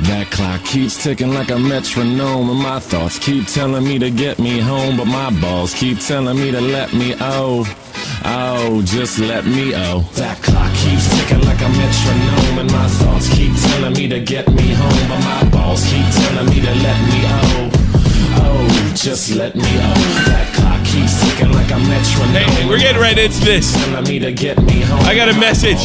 That clock keeps ticking like a metronome, and my thoughts keep telling me to get me home, but my balls keep telling me to let me just let me That clock keeps ticking like a metronome, and my thoughts keep telling me to get me home, but my balls keep telling me to let me just let me That clock keeps ticking like a metronome. Hey, we're getting right into this. I got a message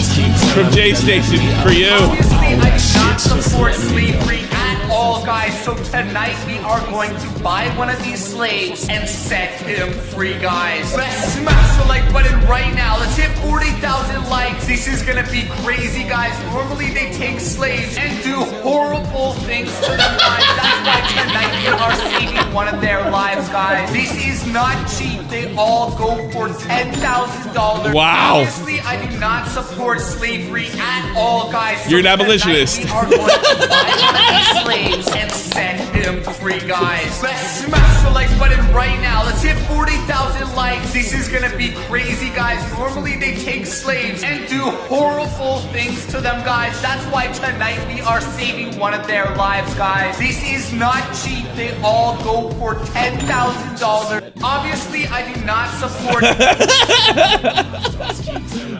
from Jaystation for you. Obviously, I do not support slavery at all, guys. So tonight we are going to buy one of these slaves and set him free, guys. Let's smash the like button right now. Let's hit 40,000 likes. This is gonna be crazy, guys. Normally they take slaves and do horrible things to them, guys. That's why tonight we are saving one of their lives, guys. This is not cheap. They all go for $10,000. Wow. Obviously, I do not support slavery at all, guys. You're an abolitionist. We are going to buy one of these slaves and set him free, guys. Let's smash the like button right now. Let's hit 40,000 likes. This is gonna be crazy, guys. Normally they take slaves and do horrible things to them, guys. That's why tonight we are saving one of their lives, guys. This is not cheap. They all go for $10,000. Obviously, I do not support.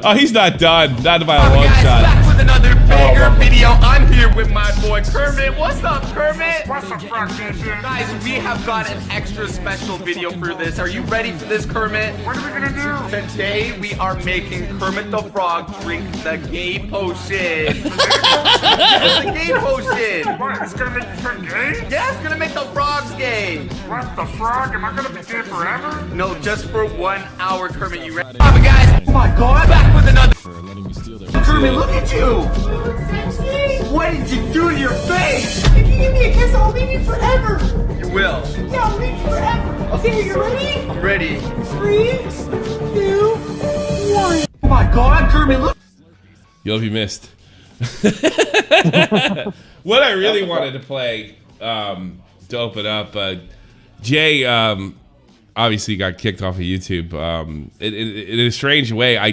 Oh, he's not done. Not by a long guys, shot. Back with another bigger video. I'm here with my boy Kermit. What's up, Kermit? What's up, Jaystation? Guys, we have got an extra special video for this. Are you ready for this, Kermit? What are we gonna do? Today we are making Kermit the Frog drink the gay potion. It's the gay potion. What, it's gonna make you turn gay? Yeah, it's gonna make the frogs gay. What, the frog? Am I gonna be gay forever? No, just for 1 hour, Kermit. You ready? Alright, guys. Oh my God! Back with another. Kermit, look at you. What did you do to your face? If you give me a kiss, I'll leave you forever. You will. Yeah, I'll leave you forever. Okay, are you ready? I'm ready. 3, 2, 1. Oh my God, Kermit, look. You'll be missed. What I really wanted to play to open up, Jay obviously got kicked off of YouTube. In a strange way, I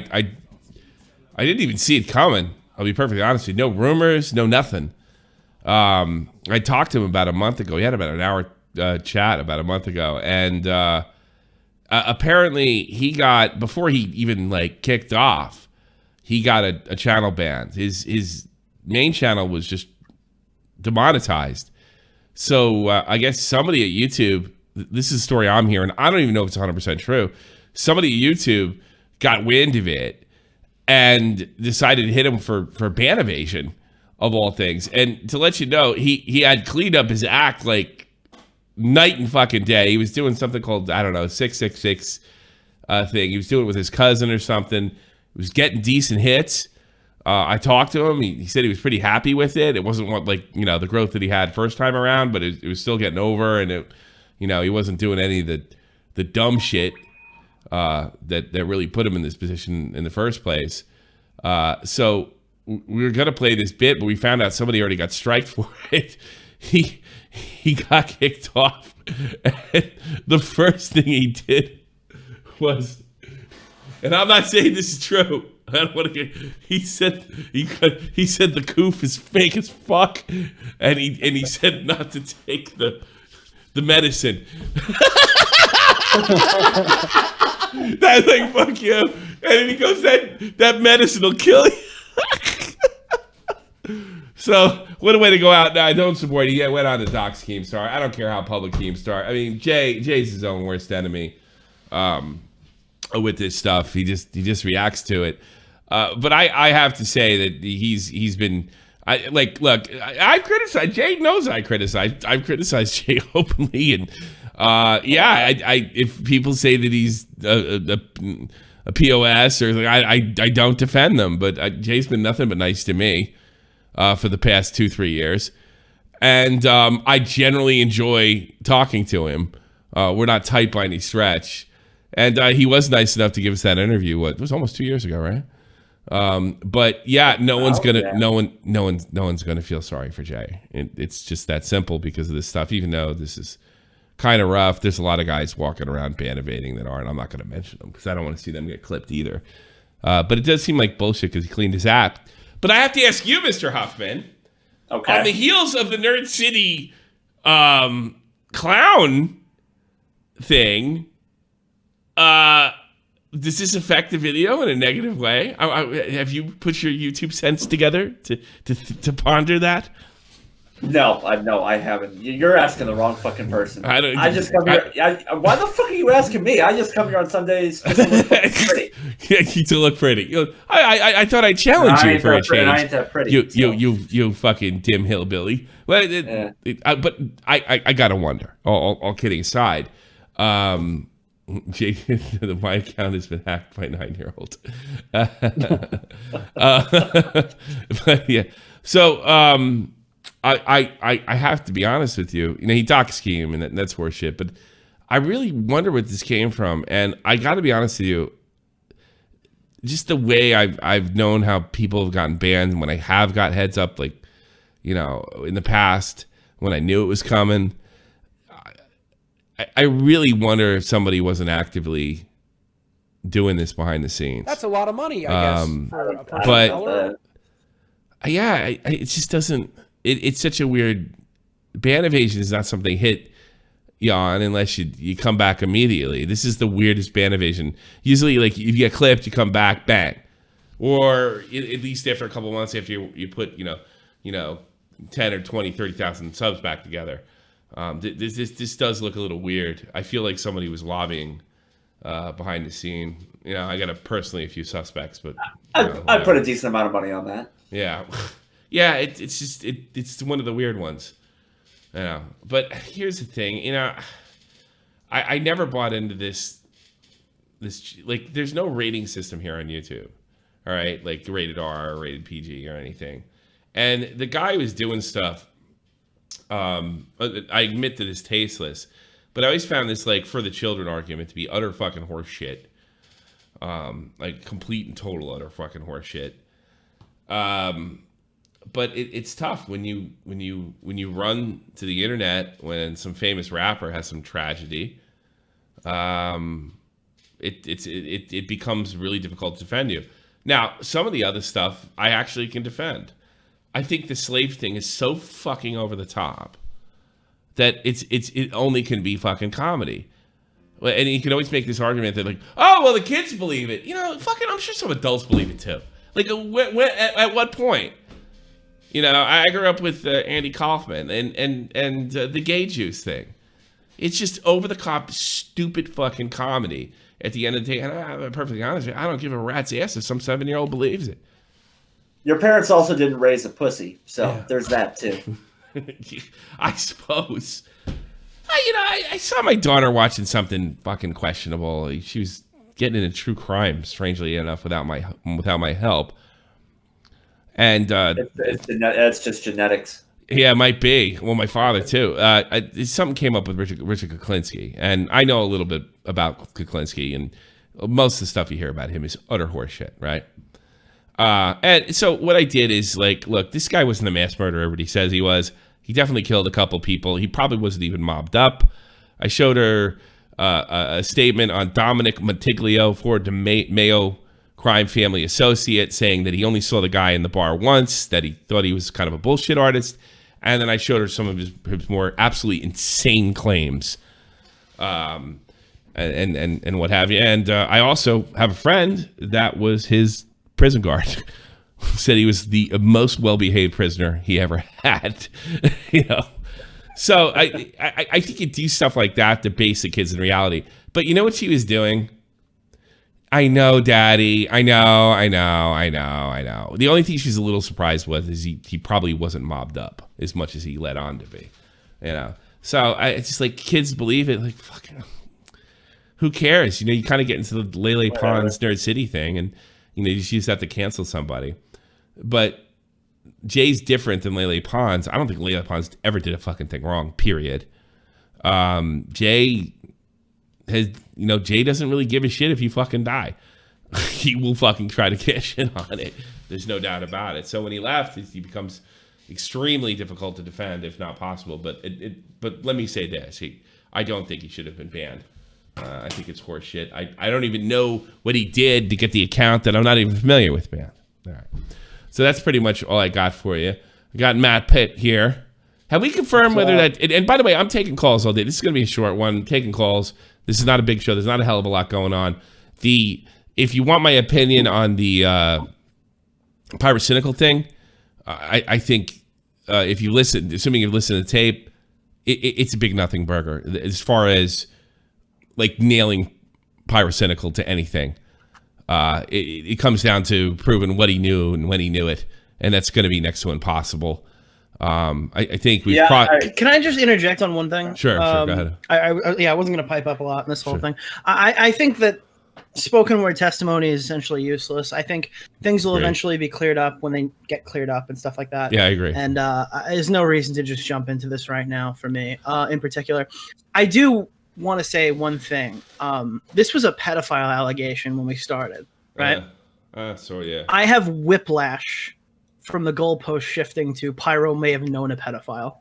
didn't even see it coming. I'll be perfectly honest with you. No rumors, no nothing. I talked to him about a month ago. We had about an hour chat about a month ago, and apparently he got, before he even like kicked off, he got a channel banned. His main channel was just demonetized. So I guess somebody at YouTube, this is a story I'm hearing, I don't even know if it's 100% true. Somebody at YouTube got wind of it and decided to hit him for ban evasion, of all things. And to let you know, he had cleaned up his act like night and fucking day. He was doing something called, I don't know, 666 thing. He was doing it with his cousin or something. He was getting decent hits. I talked to him. He said he was pretty happy with it. It wasn't what, like, you know, the growth that he had first time around, but it was still getting over, and it, you know, he wasn't doing any of the dumb shit that really put him in this position in the first place. So we were gonna play this bit, but we found out somebody already got striked for it. He got kicked off, and the first thing he did was, and I'm not saying this is true, I don't want to get, he said the coof is fake as fuck, and he said not to take the medicine. That's like, fuck you. And then he goes, that medicine will kill you. So, what a way to go out. No, I don't support it. He went on to dox KEEMSTAR. I don't care how public KEEMSTAR. I mean, Jay's his own worst enemy with this stuff. He just reacts to it. But I have to say that he's been, look, I've criticized, Jay knows I've criticized Jay openly, and if people say that he's a POS, or I don't defend them, but Jay's been nothing but nice to me for the past 2-3 years, and I generally enjoy talking to him. We're not tight by any stretch, and he was nice enough to give us that interview. It was almost 2 years ago, right? But yeah, no one's gonna feel sorry for Jay. It's just that simple because of this stuff. Even though this is kind of rough, there's a lot of guys walking around ban evading that aren't. I'm not going to mention them because I don't want to see them get clipped either. But it does seem like bullshit because he cleaned his app. But I have to ask you, Mr. Huffman, Okay. On the heels of the Nerd City clown thing, does this affect the video in a negative way? Have you put your YouTube sense together to ponder that? No, I haven't. You're asking the wrong fucking person. I just come here. Why the fuck are you asking me? I just come here on Sundays to look pretty. To look pretty. I thought I'd challenge you for a change. I ain't that pretty. You fucking dim hillbilly. Well, but I gotta wonder. All kidding aside, my account has been hacked by a 9-year-old. But yeah, so I have to be honest with you. You know, he doc scheme and that's horseshit. But I really wonder where this came from. And I got to be honest with you. Just the way I've known how people have gotten banned when I have got heads up, like, you know, in the past when I knew it was coming. I really wonder if somebody wasn't actively doing this behind the scenes. That's a lot of money, I guess. For a person but of color. Yeah, it just doesn't. It's such a weird. Ban evasion is not something hit you on unless you come back immediately. This is the weirdest ban evasion. Usually, like, if you get clipped, you come back, bang, or at least after a couple of months after you put you know 10 or 20, 30,000 subs back together. This does look a little weird. I feel like somebody was lobbying behind the scene. You know, I got personally a few suspects, but I put a decent amount of money on that. Yeah, yeah. It's just it's one of the weird ones. You know, but here's the thing. You know, I never bought into this. Like, there's no rating system here on YouTube. All right, like rated R or rated PG or anything. And the guy was doing stuff. I admit that it's tasteless, but I always found this, like, for the children argument to be utter fucking horse shit. Like complete and total utter fucking horse shit. But it's tough when you run to the internet when some famous rapper has some tragedy. It becomes really difficult to defend you. Now, some of the other stuff I actually can defend. I think the slave thing is so fucking over the top that it only can be fucking comedy. And you can always make this argument that, like, oh, well, the kids believe it. You know, fucking, I'm sure some adults believe it too. Like, at what point? You know, I grew up with Andy Kaufman and the gay juice thing. It's just over the top, stupid fucking comedy. At the end of the day, and I'm perfectly honest, I don't give a rat's ass if some 7-year-old believes it. Your parents also didn't raise a pussy, so there's that too. I suppose. I saw my daughter watching something fucking questionable. She was getting into true crime, strangely enough, without my help. And it's just genetics. Yeah, it might be. Well, my father too. Something came up with Richard Kuklinski, and I know a little bit about Kuklinski, and most of the stuff you hear about him is utter horseshit, right? And so what I did is, like, look, this guy wasn't a mass murderer, but he says he was. He definitely killed a couple people. He probably wasn't even mobbed up. I showed her a statement on Dominic Montiglio, Ford Mayo crime family associate, saying that he only saw the guy in the bar once, that he thought he was kind of a bullshit artist. And then I showed her some of his more absolutely insane claims, and what have you. And I also have a friend that was his prison guard. Said he was the most well-behaved prisoner he ever had. You know, so I think you do stuff like that to base the kids in reality. But you know what she was doing? I know, Daddy. I know. The only thing she's a little surprised with is he probably wasn't mobbed up as much as he let on to be. You know, so it's just like, kids believe it. Like, fucking, who cares? You know, you kind of get into the Lele Pons Nerd City thing, and you know, you just have to cancel somebody. But Jay's different than Lele Pons. I don't think Lele Pons ever did a fucking thing wrong. Period. Jay has, you know, Jay doesn't really give a shit if you fucking die. He will fucking try to cash in on it. There's no doubt about it. So when he left, he becomes extremely difficult to defend, if not possible. But but let me say this: I don't think he should have been banned. I think it's horse shit. I don't even know what he did to get the account that I'm not even familiar with, man. All right. So that's pretty much all I got for you. We got Matt Pitt here. Have we confirmed whether that... And by the way, I'm taking calls all day. This is going to be a short one. Taking calls. This is not a big show. There's not a hell of a lot going on. If you want my opinion on the pyrocynical thing, I think if you listen, assuming you've listened to the tape, it's a big nothing burger as far as like nailing pyrocynical to anything. It comes down to proving what he knew and when he knew it, and that's going to be next to impossible. I think we've... Can I just interject on one thing? Sure, go ahead. I wasn't going to pipe up a lot in this whole thing. I think that spoken word testimony is essentially useless. I think things will eventually be cleared up when they get cleared up and stuff like that. Yeah, I agree. And there's no reason to just jump into this right now for me. In particular, I do want to say one thing. This was a pedophile allegation when we started, right? I have whiplash from the goalpost shifting to Pyro may have known a pedophile.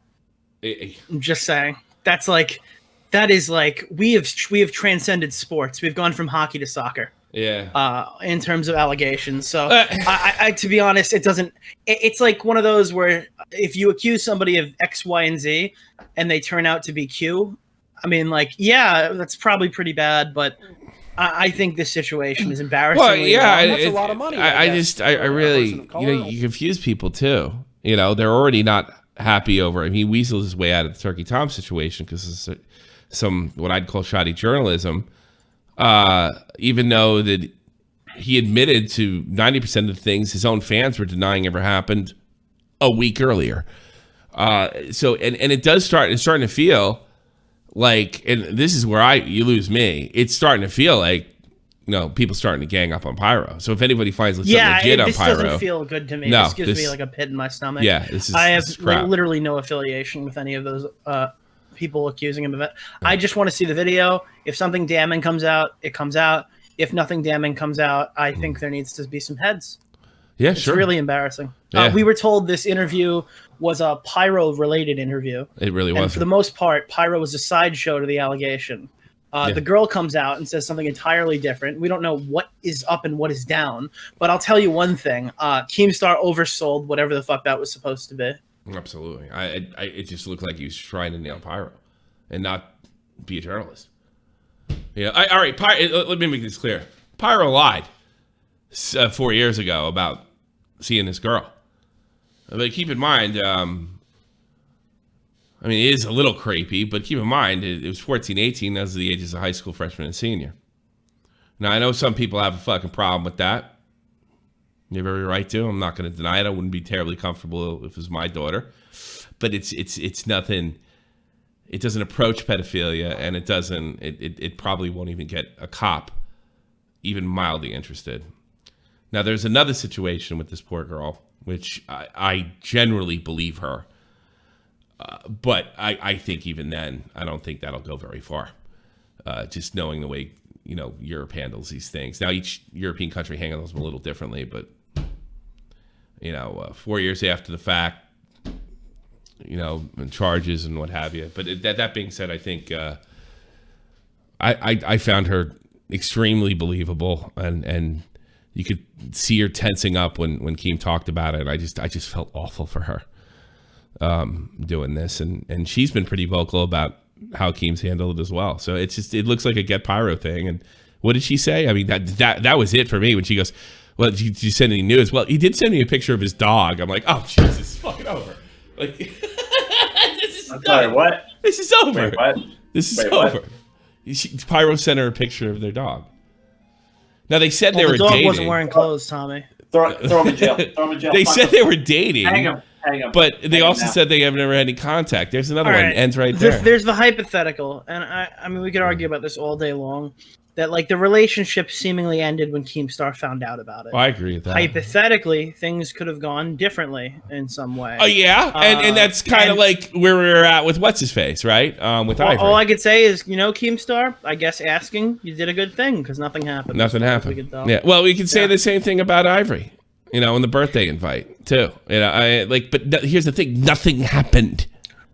I'm just saying. That is like we have transcended sports. We've gone from hockey to soccer. Yeah. In terms of allegations. So I to be honest, it doesn't. It's like one of those where if you accuse somebody of X, Y, and Z, and they turn out to be Q, I mean, like, yeah, that's probably pretty bad, but I think this situation is embarrassing. Well, yeah, that's a lot of money. I really, you confuse people too. You know, they're already not happy over. I mean, he weaseled his way out of the Turkey Tom situation because it's some what I'd call shoddy journalism. Even though that he admitted to 90% of the things his own fans were denying ever happened a week earlier. So it's starting to feel like, and this is where you lose me. It's starting to feel like, you know, people starting to gang up on Pyro. So if anybody finds something legit on Pyro, this doesn't feel good to me. No, this gives me like a pit in my stomach. Yeah, I have literally no affiliation with any of those people accusing him of it. I just want to see the video. If something damning comes out, it comes out. If nothing damning comes out, I think there needs to be some heads. Yeah, it's sure. really embarrassing. Yeah. We were told this interview was a Pyro-related interview. It really was. And for the most part, Pyro was a sideshow to the allegation. The girl comes out and says something entirely different. We don't know what is up and what is down. But I'll tell you one thing. KEEMSTAR oversold whatever the fuck that was supposed to be. Absolutely. It just looked like he was trying to nail Pyro and not be a journalist. Yeah. All right. Let me make this clear. Pyro lied 4 years ago about seeing this girl. But keep in mind, I mean, it is a little creepy, but keep in mind, it was 14, 18. Those are the ages of high school freshman and senior. Now, I know some people have a fucking problem with that. You have every right to. I'm not going to deny it. I wouldn't be terribly comfortable if it was my daughter. But it's nothing. It doesn't approach pedophilia, and it probably won't even get a cop even mildly interested. Now, there's another situation with this poor girl, which I generally believe her. But I think even then, I don't think that'll go very far. Just knowing the way, you know, Europe handles these things. Now, each European country handles them a little differently, but, you know, 4 years after the fact, you know, and charges and what have you. But that being said, I think I found her extremely believable, and you could see her tensing up when Keem talked about it. I just felt awful for her doing this, and she's been pretty vocal about how Keem's handled it as well. So it looks like a get Pyro thing. And what did she say? I mean, that was it for me when she goes, well, did you send any news? Well, he did send me a picture of his dog. I'm like, oh, Jesus, fucking over. Like, this is I'm sorry, what? This is over. Wait, what? This is Wait, over. Pyro sent her a picture of their dog. Now, they said they were dating. The dog dating. wasn't wearing clothes, Tommy. Throw him in jail. Throw him in jail. They said they were dating. Hang him. But they also said they have never had any contact. There's another one. Ends right there. There's the hypothetical, and I mean, we could argue about this all day long. That like the relationship seemingly ended when Keemstar found out about it. Well, I agree with that. Hypothetically, things could have gone differently in some way. Oh yeah, and that's kind of like where we were at with what's his face, right? With Ivory. All I could say is, you know, Keemstar, I guess asking, you did a good thing because nothing happened. Nothing happened. Yeah. Well, we could say the same thing about Ivory. You know, in the birthday invite too. You know, but here's the thing: nothing happened.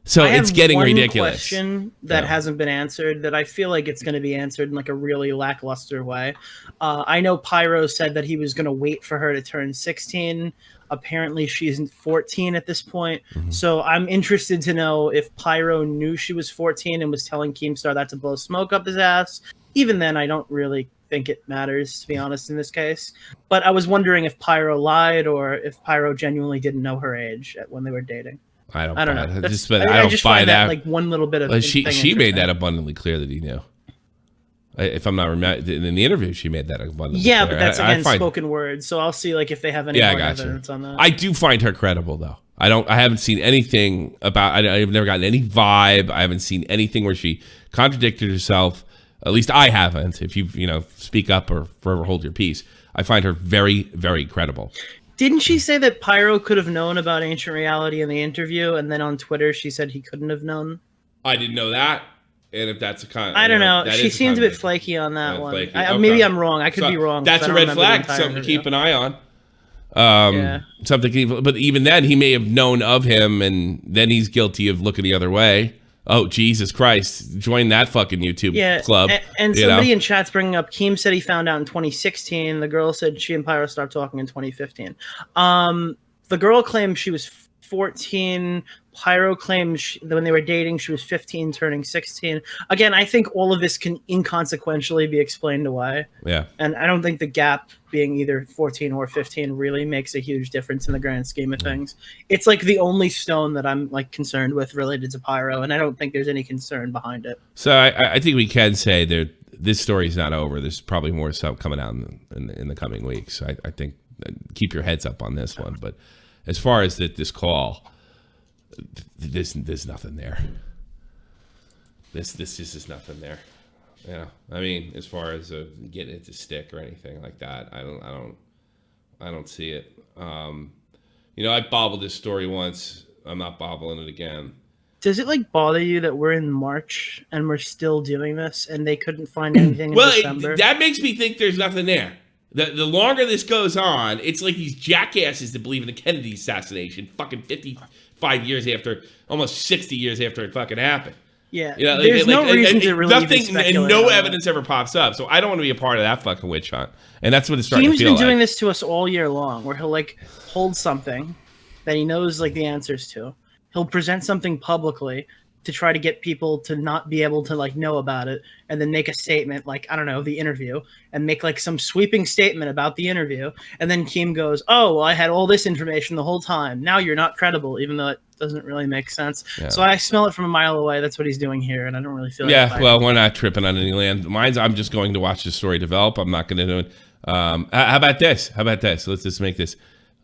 So it's getting ridiculous. Question that hasn't been answered that I feel like it's going to be answered in like a really lackluster way. I know Pyro said that he was going to wait for her to turn 16 Apparently, she's 14 at this point. So I'm interested to know if Pyro knew she was 14 and was telling Keemstar that to blow smoke up his ass. Even then, I don't really think it matters, to be honest, in this case. But I was wondering if Pyro lied or if Pyro genuinely didn't know her age when they were dating. I don't know. I I just buy that. Like one little bit of. Well, she made that abundantly clear that he knew. If I'm not in the interview, she made that abundantly clear. But that's again spoken word. So I'll see like if they have any more evidence on that. I do find her credible though. I haven't seen anything about. I've never gotten any vibe. I haven't seen anything where she contradicted herself. At least I haven't. If you speak up or forever hold your peace, I find her very, very credible. Didn't she say that Pyro could have known about Ancient Reality in the interview, and then on Twitter she said he couldn't have known? I didn't know that. And if that's a kind, I don't know. She seems a bit flaky on that one. Okay. Maybe I'm wrong. I could be wrong. That's a red flag. Something to keep an eye on. Something. But even then, he may have known of him, and then he's guilty of looking the other way. Oh, Jesus Christ. Join that fucking YouTube club. And somebody in chat's bringing up, Keem said he found out in 2016. The girl said she and Pyro stopped talking in 2015. The girl claimed she was 14. Pyro claimed when they were dating, she was 15, turning 16. Again, I think all of this can inconsequentially be explained away. Yeah. And I don't think the gap being either 14 or 15 really makes a huge difference in the grand scheme of things. It's like the only stone that I'm like concerned with related to Pyro, and I don't think there's any concern behind it. So I think we can say that this story's not over. There's probably more stuff coming out in the coming weeks. I think keep your heads up on this one. But as far as this call, there's nothing there. This just is nothing there. Yeah, I mean, as far as getting it to stick or anything like that, I don't see it. I bobbled this story once. I'm not bobbling it again. Does it like bother you that we're in March and we're still doing this and they couldn't find anything in December? That makes me think there's nothing there. The longer this goes on, it's like these jackasses that believe in the Kennedy assassination fucking 55 years after, almost 60 years after it fucking happened. Yeah, there's no reason to really even speculate. And no evidence ever pops up, so I don't want to be a part of that fucking witch hunt. And that's what it's starting to feel like. Keem's been doing this to us all year long, where he'll like hold something that he knows like the answers to. He'll present something publicly to try to get people to not be able to like know about it, and then make a statement like, I don't know, the interview, and make like some sweeping statement about the interview, and then Keem goes, oh, well, I had all this information the whole time. Now you're not credible, even though it doesn't really make sense. Yeah. So I smell it from a mile away. That's what he's doing here, and I don't really feel well, we're not tripping on any land. I'm just going to watch the story develop. I'm not going to do it. How about this? Let's just make this.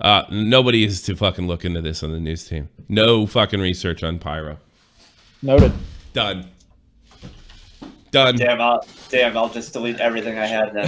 Nobody is to fucking look into this on the news team. No fucking research on Pyro. Noted. Done. Damn, I'll just delete everything I had then.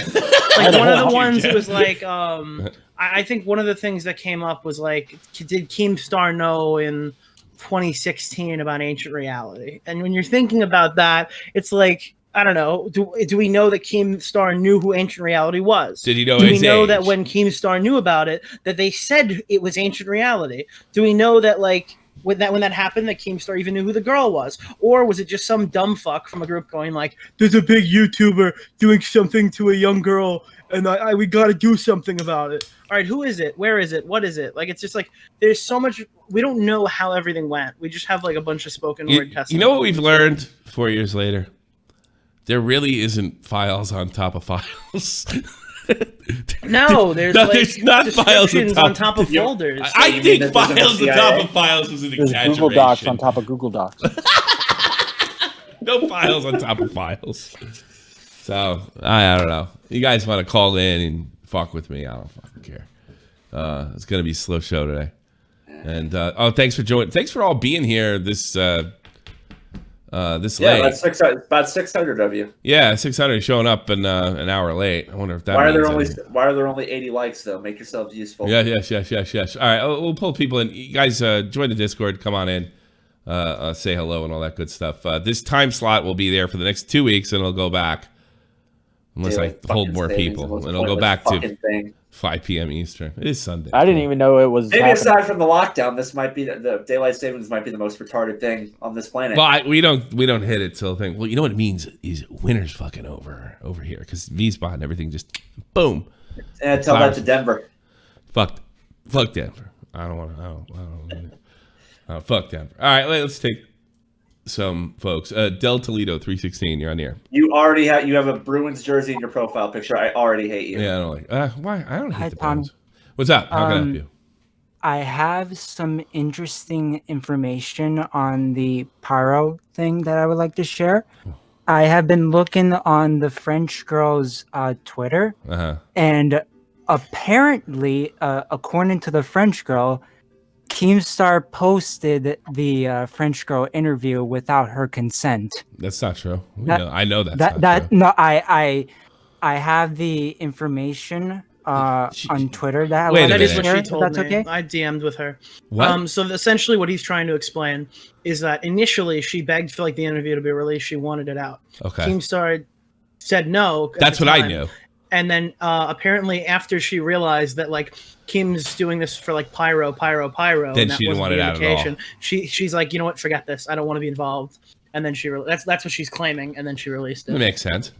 Like one of the ones that was like, I think one of the things that came up was like, did KEEMSTAR know in 2016 about Ancient Reality? And when you're thinking about that, it's like, I don't know, do we know that KEEMSTAR knew who Ancient Reality was? Did he know Do his we know age? that when KEEMSTAR knew about it, that they said it was Ancient Reality? Do we know that like when that happened, that KEEMSTAR even knew who the girl was? Or was it just some dumb fuck from a group going like, there's a big YouTuber doing something to a young girl, and we got to do something about it. All right, who is it? Where is it? What is it? Like, it's just like, there's so much, we don't know how everything went. We just have like a bunch of spoken word testimony. You know what we've learned 4 years later? There really isn't files on top of files. No, there's not files on top of folders. I think files on top of files is an exaggeration. Google Docs on top of Google Docs. No files on top of files. So, I don't know. You guys want to call in and fuck with me? I don't fucking care. It's going to be a slow show today. And, thanks for joining. Thanks for all being here this late. About 600 of you. Yeah, 600 showing up an hour late. I wonder if that why are there only 80 likes though? Make yourselves useful. Yes. All right, we'll pull people in. You guys join the Discord. Come on in. Say hello and all that good stuff. This time slot will be there for the next 2 weeks, and it'll go back unless I hold more people. And it'll go back to 5 p.m. Eastern. It is Sunday. I didn't even know it was. Maybe aside from the lockdown, this might be the daylight savings might be the most retarded thing on this planet. Well, we don't hit it till thing. Well, you know what it means is winter's fucking over here because V-Spot and everything just boom. And tell that to Denver. Fucked. Fuck Denver. I don't want to. Fuck Denver. All right, let's take some folks. Del Toledo 316. You're on the air. You already have a Bruins jersey in your profile picture. I already hate you. Yeah, I don't like. Why? I don't hate the Tom. Bruins. What's up? How can I help you? I have some interesting information on the Pyro thing that I would like to share. I have been looking on the French girl's Twitter, and apparently, according to the French girl, Keemstar posted the French girl interview without her consent. That's not true. I know that's not true. No, I have the information on Twitter that is what she told me. Okay? I DM'd with her. What? So essentially, what he's trying to explain is that initially she begged for the interview to be released. She wanted it out. Okay. Keemstar said no. That's what I knew. And then apparently, after she realized that Kim's doing this for Pyro, then she didn't want it out at all. She's like, you know what? Forget this. I don't want to be involved. And then that's what she's claiming. And then she released it. That makes sense.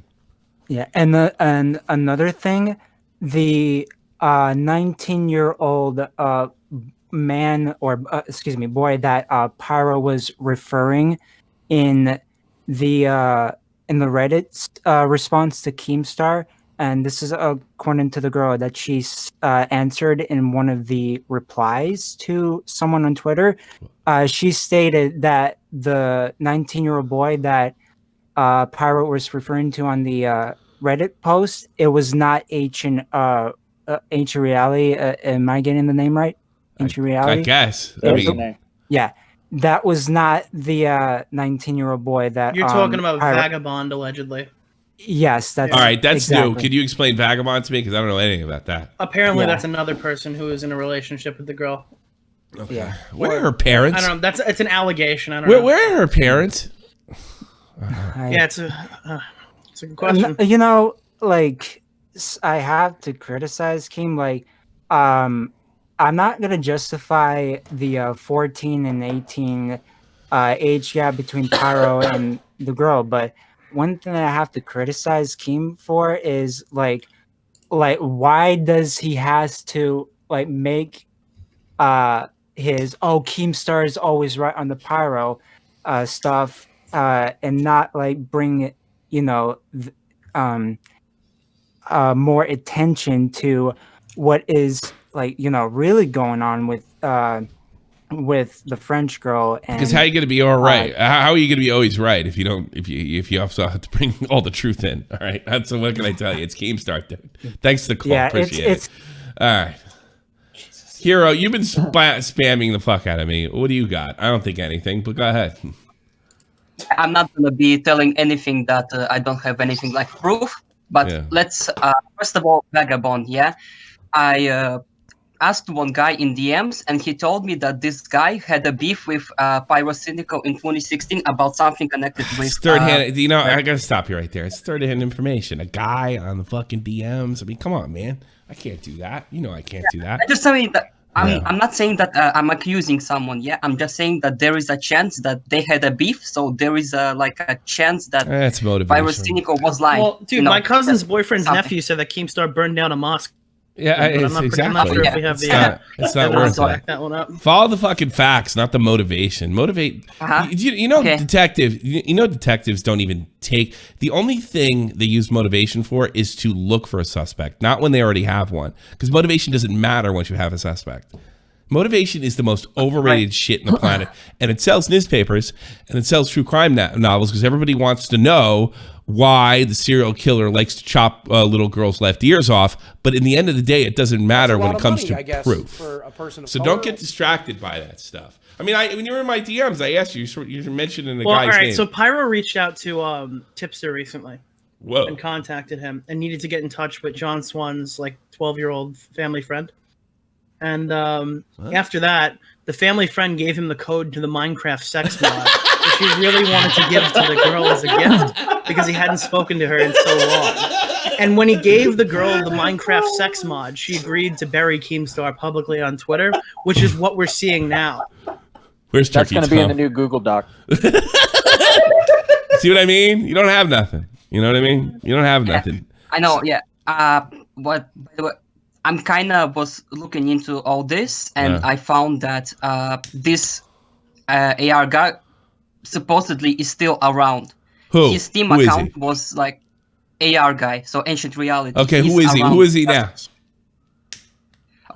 Yeah, and another thing. The 19-year-old boy that Pyro was referring in the Reddit response to Keemstar, and this is according to the girl that she answered in one of the replies to someone on Twitter. She stated that the 19-year-old boy that Pyro was referring to on the Reddit post, it was not Ancient Reality. Am I getting the name right? Ancient Reality? I guess. Yeah. That was not the 19-year-old boy that you're talking about Vagabond, allegedly. Yes, that's all right. That's exactly. new. Could you explain Vagabond to me? Because I don't know anything about that. Apparently, that's another person who is in a relationship with the girl. Okay. Yeah. Where are her parents? I don't know. It's an allegation. I don't know. Where are her parents? It's a good question. You know, I have to criticize Keem. I'm not gonna justify the 14 and 18 age gap between Pyro and the girl, but one thing that I have to criticize Keem for is why does he has to make his Keemstar is always right on the Pyro stuff and not bring it, more attention to what is really going on with the French girl. Because how are you going to be all right? How are you going to be always right if you also have to bring all the truth in? All right, that's what can I tell you? It's Keemstar, dude. Thanks to the call. Yeah, appreciate it. All right. Hero, you've been spamming the fuck out of me. What do you got? I don't think anything, but go ahead. I'm not going to be telling anything that I don't have anything like proof. But let's, first of all, Vagabond, yeah? I asked one guy in DMs, and he told me that this guy had a beef with Pyrocynical in 2016 about something connected with... It's third-hand, I got to stop you right there. It's third-hand information. A guy on the fucking DMs. I mean, come on, man. I can't do that. I can't do that. I just saying that I'm not saying that I'm accusing someone. Yeah, I'm just saying that there is a chance that they had a beef. So there is a chance that that's motivation. Pyrocynical was lying. Well, dude, my cousin's boyfriend's nephew said that Keemstar burned down a mosque. Yeah, I'm not sure if we have it's not worth it. That one up. Follow the fucking facts, not the motivation. Motivate. Detective. Detectives don't even take. The only thing they use motivation for is to look for a suspect, not when they already have one. Because motivation doesn't matter once you have a suspect. Motivation is the most overrated shit in the planet, and it sells newspapers and it sells true crime novels because everybody wants to know why the serial killer likes to chop little girls' left ears off. But in the end of the day, it doesn't matter when it comes to proof. For a person of so color. Don't get distracted by that stuff. I mean, when you were in my DMs, I asked you. You're mentioning the guy's name. All right. So Pyro reached out to Tipster recently. Whoa. And contacted him and needed to get in touch with John Swan's 12-year-old family friend. And after that, the family friend gave him the code to the Minecraft sex mod, which he really wanted to give to the girl as a gift because he hadn't spoken to her in so long. And when he gave the girl the Minecraft sex mod, she agreed to bury Keemstar publicly on Twitter, which is what we're seeing now. Where's That's Turkey going to be in the new Google Doc. See what I mean? You don't have nothing. You know what I mean? You don't have nothing. I know, yeah. By the way, I'm kind of was looking into all this, and I found that this AR guy supposedly is still around. Who? His Steam Who account was like AR guy, so Ancient Reality. Okay, who is he? Who is he now?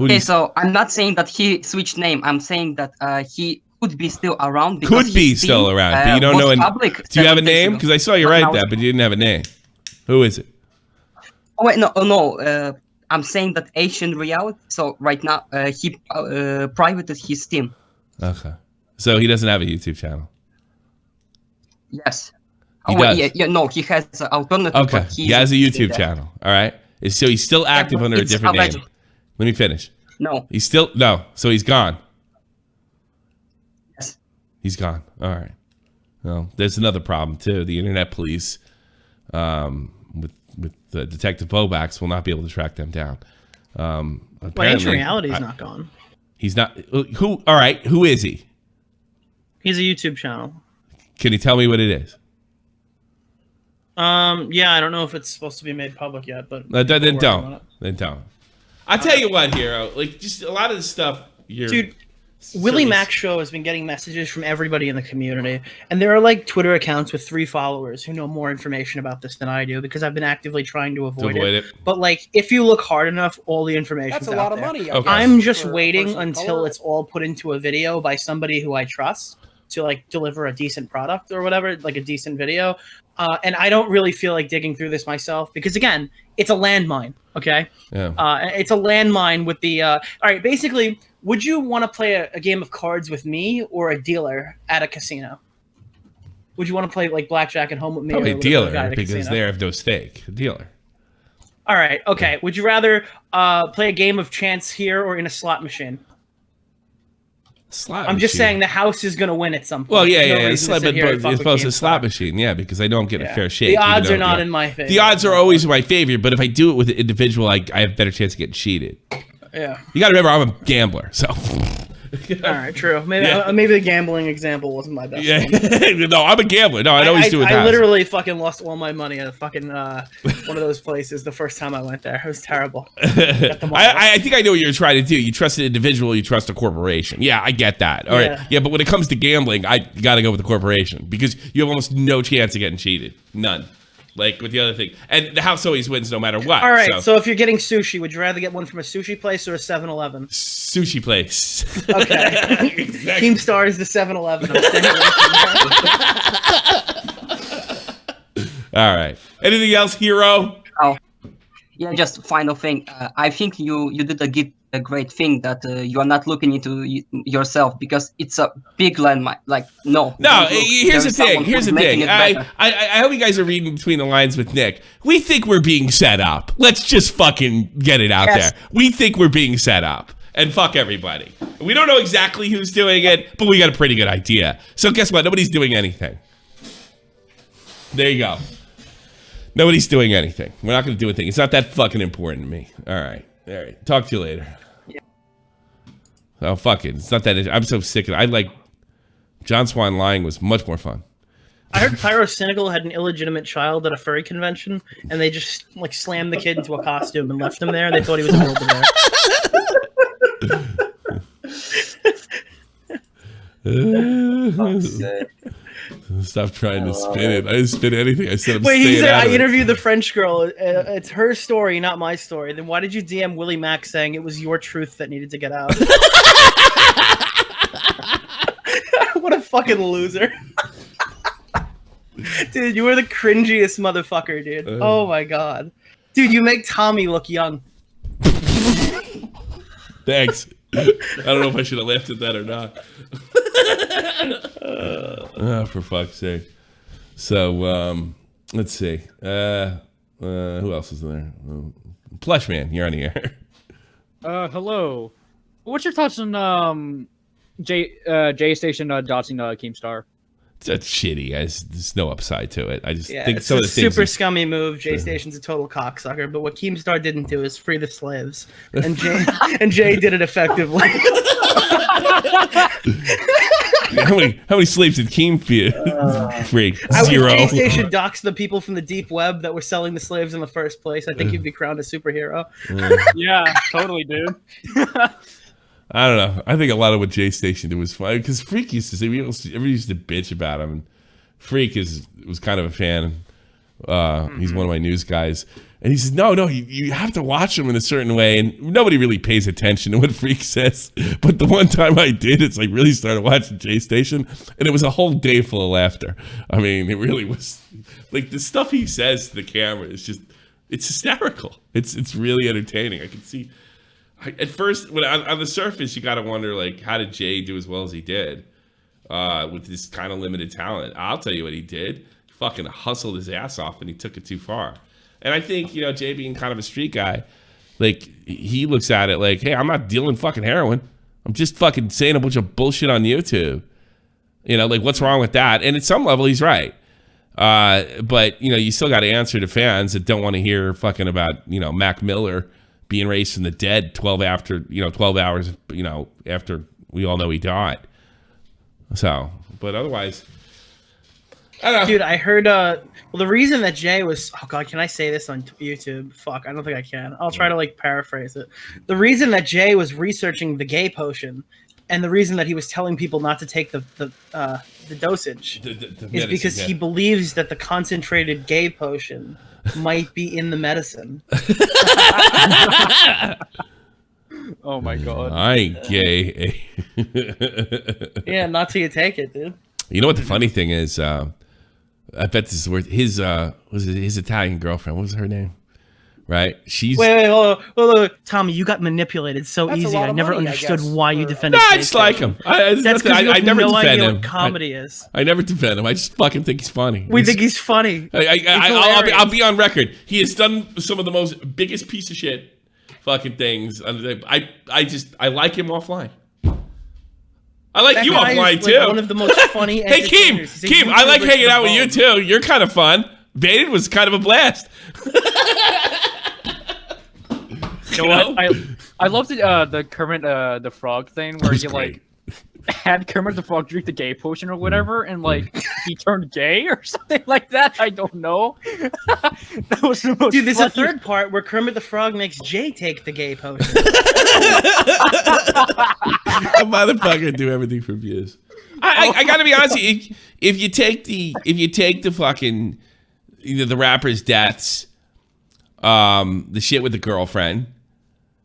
Okay, so I'm not saying that he switched name. I'm saying that he could be still around. Because Could be still around, but you don't know. Do you have a name? Because I saw you write that, but you didn't have a name. Who is it? Oh wait, no. I'm saying that Ancient Reality. So right now, he privated his Steam. Okay, so he doesn't have a YouTube channel. Yes. He does. Yeah, no, he has an alternative. Okay, he has a YouTube channel. All right, so he's still active under a different name. Let me finish. No. He's still no. So he's gone. Yes. He's gone. All right. Well, there's another problem too. The internet police, with the Detective Bobax, will not be able to track them down. Well, Ancient Reality's not gone. He's not. Who? All right. Who is he? He's a YouTube channel. Can you tell me what it is? Yeah, I don't know if it's supposed to be made public yet, but then don't. I tell you what, Hero. Like, just a lot of the stuff. Dude, Willie Mac Show has been getting messages from everybody in the community, and there are like Twitter accounts with 3 followers who know more information about this than I do because I've been actively trying to avoid it. But like, if you look hard enough, all the information's That's a lot of money. Okay. I'm just waiting until it's all put into a video by somebody who I trust to like deliver a decent product or whatever, like a decent video. And I don't really feel like digging through this myself because, again, it's a landmine, okay? Yeah. It's a landmine with the... all right, basically, would you want to play a game of cards with me or a dealer at a casino? Would you want to play, like, blackjack at home with me? Probably or with dealer, a guy at a because casino? they have no stake. A dealer. All right, okay. Would you rather play a game of chance here or in a slot machine? I'm just saying the house is going to win at some point. Well, yeah. It's both a slot machine, yeah, because I don't get a fair shake. The odds are not in my favor. The odds are always in my favor, but if I do it with an individual, I have a better chance of getting cheated. Yeah. You got to remember, I'm a gambler, so. All right, true. Maybe the gambling example wasn't my best. Yeah. No, I'm a gambler. No, I'd always do it. I literally fucking lost all my money at a fucking one of those places the first time I went there. It was terrible. I think I know what you're trying to do. You trust an individual, you trust a corporation. Yeah, I get that. All right. Yeah, but when it comes to gambling, I got to go with the corporation because you have almost no chance of getting cheated. None. Like with the other thing. And the house always wins no matter what. All right, so if you're getting sushi, would you rather get one from a sushi place or a 7-Eleven? Sushi place. Okay. Exactly. KEEMSTAR is the 7-Eleven. All right. Anything else, Hero? Oh, yeah, just final thing. I think you did a great thing that you are not looking into yourself because it's a big landmine. Like, no. Here's the thing. I hope you guys are reading between the lines with Nick. We think we're being set up. Let's just fucking get it out there. We think we're being set up. And fuck everybody. We don't know exactly who's doing it, but we got a pretty good idea. So guess what? Nobody's doing anything. There you go. Nobody's doing anything. We're not going to do anything. It's not that fucking important to me. All right. Talk to you later. Yeah. Oh, fuck it. It's not that. I'm so sick of it. I like John Swan lying was much more fun. I heard Pyro Cynical had an illegitimate child at a furry convention, and they just like slammed the kid into a costume and left him there. They thought he was a build-a-bear. Stop trying to spin it. I didn't spin anything. I said I'm Wait, he staying said out I of it. interviewed the French girl. It's her story, not my story. Then why did you DM Willie Mack saying it was your truth that needed to get out? What a fucking loser. Dude, you were the cringiest motherfucker, dude. Oh my god. Dude, you make Tommy look young. Thanks. I don't know if I should have laughed at that or not. For fuck's sake. So, let's see. Who else is there? Plush Man, you're on the air. Hello. What's your thoughts on Jaystation doxing KEEMSTAR? That's shitty. There's no upside to it. I just think it's some a of the things. super scummy move. Jaystation's a total cocksucker, but what KEEMSTAR didn't do is free the slaves, and Jay did it effectively. How many slaves did Keem free? Zero. I wish Jaystation doxed the people from the deep web that were selling the slaves in the first place. I think you'd be crowned a superhero. Yeah, totally, dude. I don't know. I think a lot of what Jaystation did was fun because Freak used to say everybody used to bitch about him. And Freak was kind of a fan. He's one of my news guys, and he says, "No, you have to watch him in a certain way." And nobody really pays attention to what Freak says. But the one time I did, it's like really started watching Jaystation, and it was a whole day full of laughter. I mean, it really was like the stuff he says to the camera is it's hysterical. It's really entertaining. I can see. At first, when on the surface, you got to wonder, like, how did Jay do as well as he did with this kind of limited talent? I'll tell you what he did. He fucking hustled his ass off, and he took it too far. And I think, Jay being kind of a street guy, like, he looks at it like, hey, I'm not dealing fucking heroin. I'm just fucking saying a bunch of bullshit on YouTube. Like, what's wrong with that? And at some level, he's right. But, you still got to answer to fans that don't want to hear fucking about, Mac Miller being raised from the dead 12 hours, after we all know he died. So, but otherwise, I don't know. Dude, I heard, the reason that Jay was, oh God, can I say this on YouTube? Fuck, I don't think I can. I'll try to like paraphrase it. The reason that Jay was researching the gay potion and the reason that he was telling people not to take the dosage is because he believes that the concentrated gay potion might be in the medicine. Oh my God. I ain't gay. Yeah, not till you take it, dude. You know what the funny thing is? I bet this is worth his Italian girlfriend. What was her name? Right? She's wait, hold on. Tommy, you got manipulated so easy. I never understood why you defended. No, I just like him. That's because you have never no defend idea him. what comedy is. I never defend him. I just fucking think he's funny. We think he's funny. I'll be on record. He has done some of the most biggest piece of shit fucking things. I like him offline. I like you offline too. One of the most funny. Hey, Keem, I like hanging out with you too. You're kind of fun. Baited was kind of a blast. You know what? I love the Kermit the Frog thing where you like had Kermit the Frog drink the gay potion or whatever, and like he turned gay or something like that. I don't know. That was the most. Dude, there's a third part where Kermit the Frog makes Jay take the gay potion. A motherfucker do everything for views. I gotta be honest with you. If you take the fucking the rapper's deaths, the shit with the girlfriend,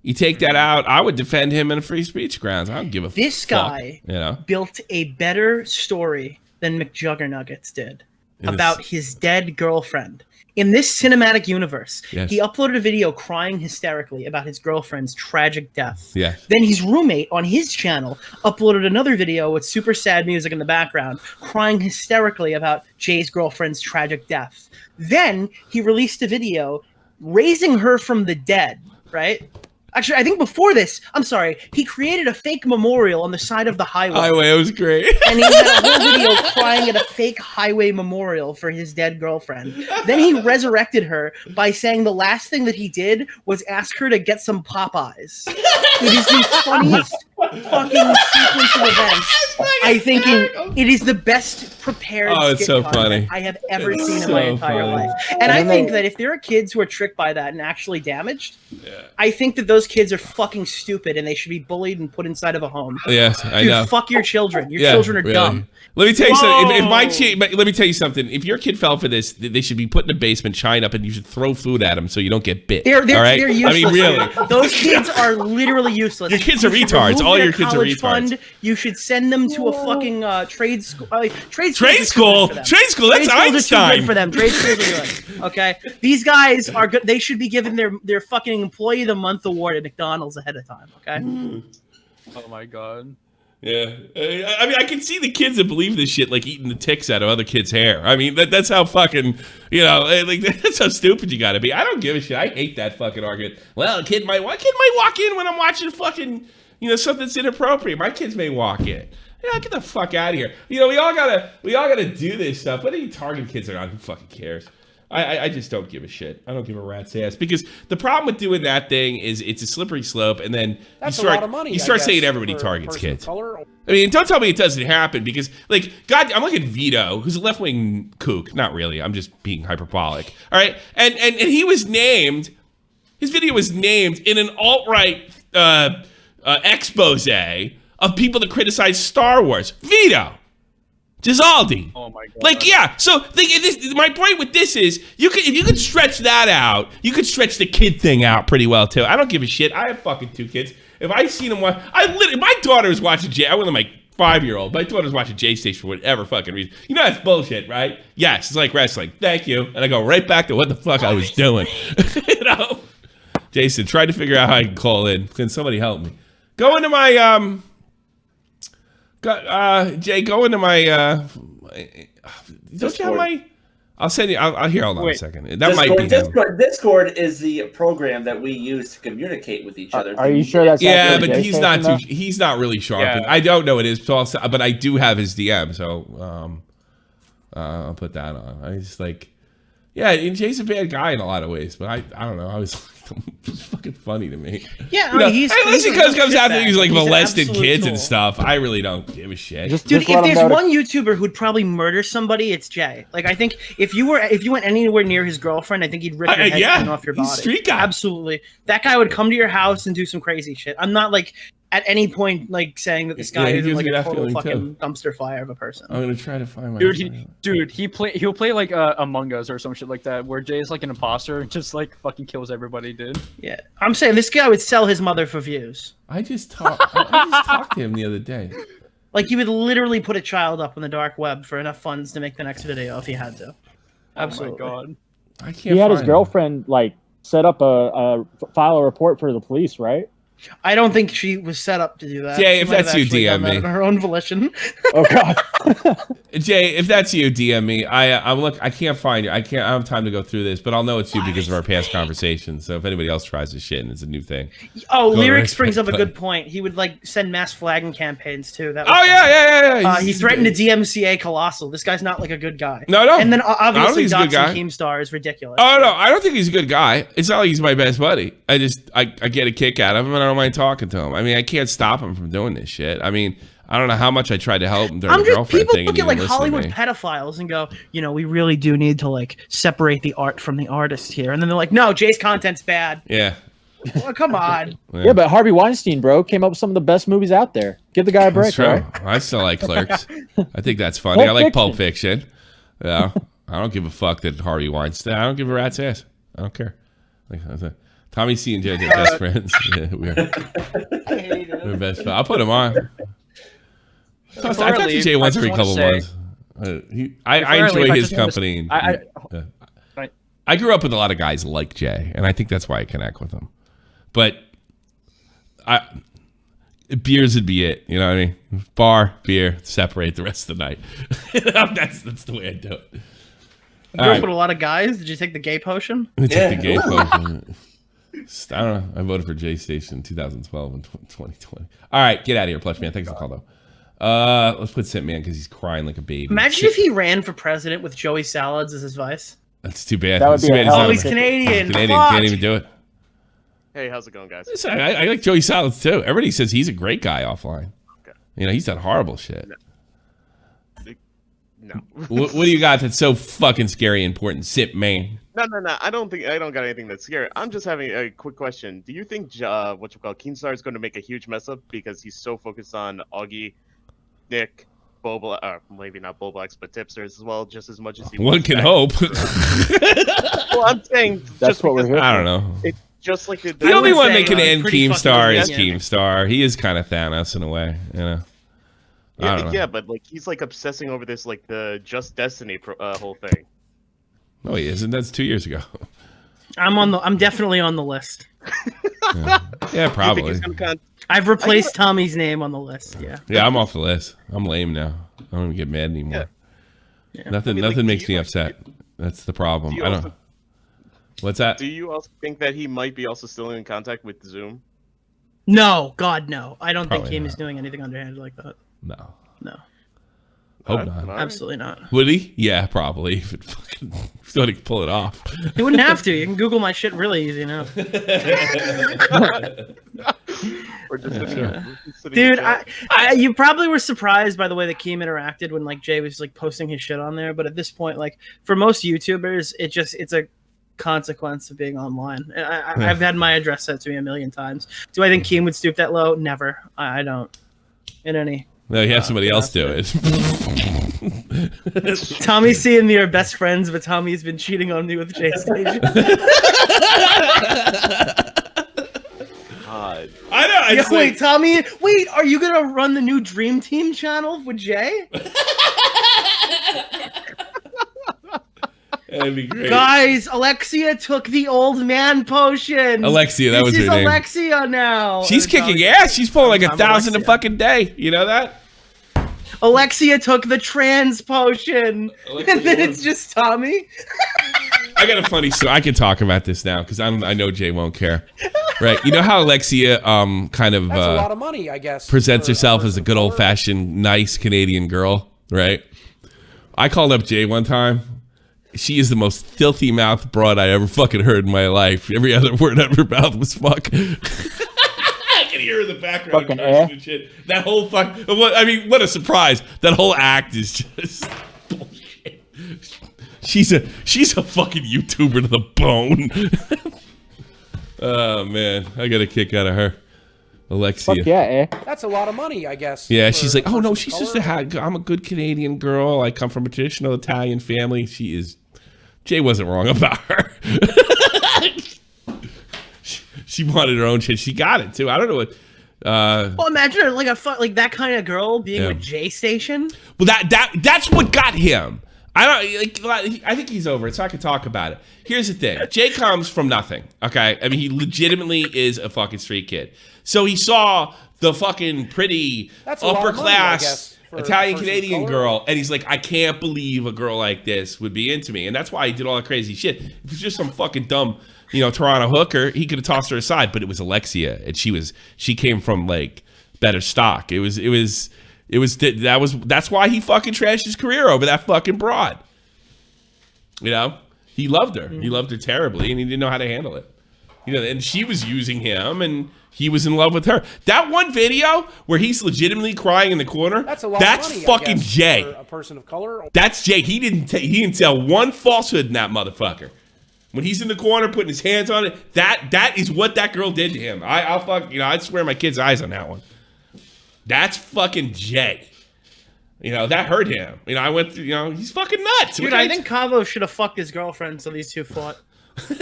you take that out, I would defend him in a free speech grounds. I don't give a fuck. This guy built a better story than McJuggernuggets did about his dead girlfriend. In this cinematic universe, he uploaded a video crying hysterically about his girlfriend's tragic death. Yeah. Then his roommate on his channel uploaded another video with super sad music in the background, crying hysterically about Jay's girlfriend's tragic death. Then he released a video raising her from the dead, right? Actually, I think before this, he created a fake memorial on the side of the highway. It was great. And he had a whole video crying at a fake highway memorial for his dead girlfriend. Then he resurrected her by saying the last thing that he did was ask her to get some Popeyes. It is the funniest fucking sequence of events. I think it is the best prepared it's so funny. I have ever seen in my entire life. And I think that if there are kids who are tricked by that and actually damaged, I think that those kids are fucking stupid and they should be bullied and put inside of a home. Yes, I Dude, know. Fuck your children. Your children are dumb. Let me tell you something. Let me tell you something. If your kid fell for this, they should be put in the basement, chained up, and you should throw food at them so you don't get bit. They're all right? useless. I mean, really. Those kids are literally useless. Your kids are retards. All your kids are retards. Fund, you should send them to a fucking trade school. Trade school. Trade school. That's Einstein. Are too good for them. Trade schools are good. Okay, these guys are good. They should be given their fucking Employee of the Month award at McDonald's ahead of time. Okay. Oh my God. Yeah, I mean, I can see the kids that believe this shit, like eating the ticks out of other kids' hair. I mean, that's how fucking, like that's how stupid you gotta be. I don't give a shit. I hate that fucking argument. Well, a kid might walk in when I'm watching fucking, something that's inappropriate. My kids may walk in. Get the fuck out of here. We all gotta do this stuff. Whether you target kids or not, who fucking cares? I just don't give a shit. I don't give a rat's ass because the problem with doing that thing is it's a slippery slope, and then That's you start a lot of money, you start I saying guess, everybody for a targets person of kids. color. I mean, don't tell me it doesn't happen because, like, God, I'm looking at Vito, who's a left-wing kook. Not really. I'm just being hyperbolic. All right, and he was named. His video was named in an alt-right expose of people that criticize Star Wars. Vito. Gisaldi. Oh my god. Like, yeah. So my point with this is, if you could stretch that out, you could stretch the kid thing out pretty well too. I don't give a shit. I have fucking 2 kids. If I seen them watch, my daughter was watching I went to my 5-year-old. My daughter was watching Jaystation for whatever fucking reason. You know that's bullshit, right? Yes, it's like wrestling. Thank you, and I go right back to what the fuck I was doing. You know, Jason, try to figure out how I can call in. Can somebody help me? Go into my Jay, go into my don't you have my I'll send you I'll hear hold on a second. That Discord, might be Discord is the program that we use to communicate with each other. Are you sure that's but he's not really sharp. Yeah. I don't know what it is, but I do have his DM, so I'll put that on. I just like Jay's a bad guy in a lot of ways, but I don't know. I was it's fucking funny to me. Yeah, you know, unless he comes after he's like molested kids tool. and stuff. I really don't give a shit. Dude, if there's one YouTuber who'd probably murder somebody, it's Jay. Like, I think if you went anywhere near his girlfriend, I think he'd rip your head off your body. He's a street guy. Absolutely, that guy would come to your house and do some crazy shit. I'm not like at any point like saying that this guy is like a total fucking dumpster fire of a person. I'm gonna try to find my he'll play like Among Us or some shit like that, where Jay's like an imposter and just like fucking kills everybody, dude. Yeah, I'm saying this guy would sell his mother for views. I just talked to him the other day. Like, he would literally put a child up on the dark web for enough funds to make the next video if he had to. Absolutely. Oh my god. I can't. He had his girlfriend like set up file a report for the police, right? I don't think she was set up to do that. Jay, She if might have that's you, actually DM done that me. on her own volition. Oh god. Jay, if that's you, DM me. I can't find you. I don't have time to go through this, but I'll know it's you because of our past conversations. So if anybody else tries this shit and it's a new thing. Oh, Lyrics brings up a good point. He would like send mass flagging campaigns too. That was yeah. He threatened to DMCA Colossal. This guy's not like a good guy. No. And then I don't think obviously he's a good guy. doxing KEEMSTAR is ridiculous. Oh no, I don't think he's a good guy. It's not like he's my best buddy. I get a kick out of him and I don't mind talking to him. I mean, I can't stop him from doing this shit. I mean, I don't know how much I tried to help him during the girlfriend thing. People look at like Hollywood me. pedophiles and go, we really do need to like separate the art from the artist here. And then they're like, no, Jay's content's bad. Yeah. Well, come on. Yeah, but Harvey Weinstein, bro, came up with some of the best movies out there. Give the guy a break, That's true. right? I still like Clerks. I think that's funny. I like Pulp Fiction. Yeah. I don't give a fuck that Harvey Weinstein. I don't give a rat's ass. I don't care. Tommy C and Jay are best friends. Yeah, we're best friends. I'll put him on. I talk to Jay once every couple months. I enjoy his company. I grew up with a lot of guys like Jay, and I think that's why I connect with him. But beers would be it. You know what I mean? Bar, beer, separate the rest of the night. That's the way I do it. You grew up with a lot of guys. Did you take the gay potion? I took the gay potion. I don't know. I voted for Jaystation in 2012 and 2020. All right, get out of here, Plush Man. Thanks for the call, though. Let's put Simp Man because he's crying like a baby. Imagine if he ran for president with Joey Salads as his vice. That's too bad. That would be he's Canadian. Can't even do it. Hey, how's it going, guys? Listen, I like Joey Salads, too. Everybody says he's a great guy offline. Okay. He's done horrible shit. No. What do you got that's so fucking scary important, Simp Man? No. I don't got anything that's scary. I'm just having a quick question. Do you think KEEMSTAR is going to make a huge mess up because he's so focused on Augie, Nick, Boba, maybe not Boblax, but Tipsters as well, just as much as he One can hope. Well, I'm saying that's what we're here. I don't know. It's just like the only one that can end KEEMSTAR is KEEMSTAR. He is kind of Thanos in a way, I don't know. Yeah, but like he's like obsessing over this like the Just Destiny whole thing. No, he isn't. That's 2 years ago. I'm definitely on the list. Yeah, probably. I've replaced Tommy's name on the list. Yeah. Yeah, I'm off the list. I'm lame now. I don't even get mad anymore. Yeah. Nothing makes me upset. That's the problem. I don't. What's that? Do you also think that he might be also still in contact with Zoom? No, God, no. I don't Probably think Keem not. is doing anything underhanded like that. No. Hope not. Absolutely not. Would he? Yeah, probably. If it fucking thought he could pull it off. He wouldn't have to. You can Google my shit really easy now. Or just Dude, you probably were surprised by the way that Keem interacted when like Jay was like posting his shit on there. But at this point, like for most YouTubers, it's a consequence of being online. I've had my address sent to me 1,000,000 times. Do I think Keem would stoop that low? Never. I don't. In any. No, you have somebody else do it. Tommy C and me are best friends, but Tommy's been cheating on me with Jaystation. I know. Wait, Tommy. Wait, are you gonna run the new Dream Team channel with Jay? That'd be great. Guys, Alexia took the old man potion. Alexia, that was her name. This is Alexia now. She's kicking ass. She's pulling like 1,000 a fucking day. You know that? Alexia took the trans potion. And then it's just Tommy. I got a funny story. I can talk about this now because I know Jay won't care. Right. You know how Alexia kind of That's a lot of money, I guess. presents herself as a good old fashioned nice Canadian girl, right? I called up Jay one time. She is the most filthy mouthed broad I ever fucking heard in my life. Every other word out of her mouth was fuck. I can hear her in the background. Fucking And shit. That whole fuck. I mean, what a surprise. That whole act is just bullshit. She's a fucking YouTuber to the bone. Oh man, I got a kick out of her. Alexia. Fuck yeah, That's a lot of money, I guess. Yeah, she's like, oh no, she's just I'm a good Canadian girl. I come from a traditional Italian family. She is. Jay wasn't wrong about her. she wanted her own shit. She got it too. I don't know what. Well, imagine her like that kind of girl being with Jaystation. Well, that's what got him. I think he's over it, so I can talk about it. Here's the thing: Jay comes from nothing. Okay, I mean, he legitimately is a fucking street kid. So he saw the fucking pretty upper class Italian Canadian girl, and he's like, I can't believe a girl like this would be into me, and that's why he did all that crazy shit. If it was just some fucking dumb, Toronto hooker, he could have tossed her aside. But it was Alexia, and she came from like better stock. That's why he fucking trashed his career over that fucking broad. He loved her. He loved her terribly, and he didn't know how to handle it. And she was using him, and he was in love with her. That one video where he's legitimately crying in the corner, that's money, fucking Jay. For a person of color. That's Jay. He didn't tell one falsehood in that motherfucker. When he's in the corner putting his hands on it, that is what that girl did to him. I'd swear my kid's eyes on that one. That's fucking Jay. That hurt him. I went through, he's fucking nuts. Dude, I think Cavo should have fucked his girlfriend so these two fought. He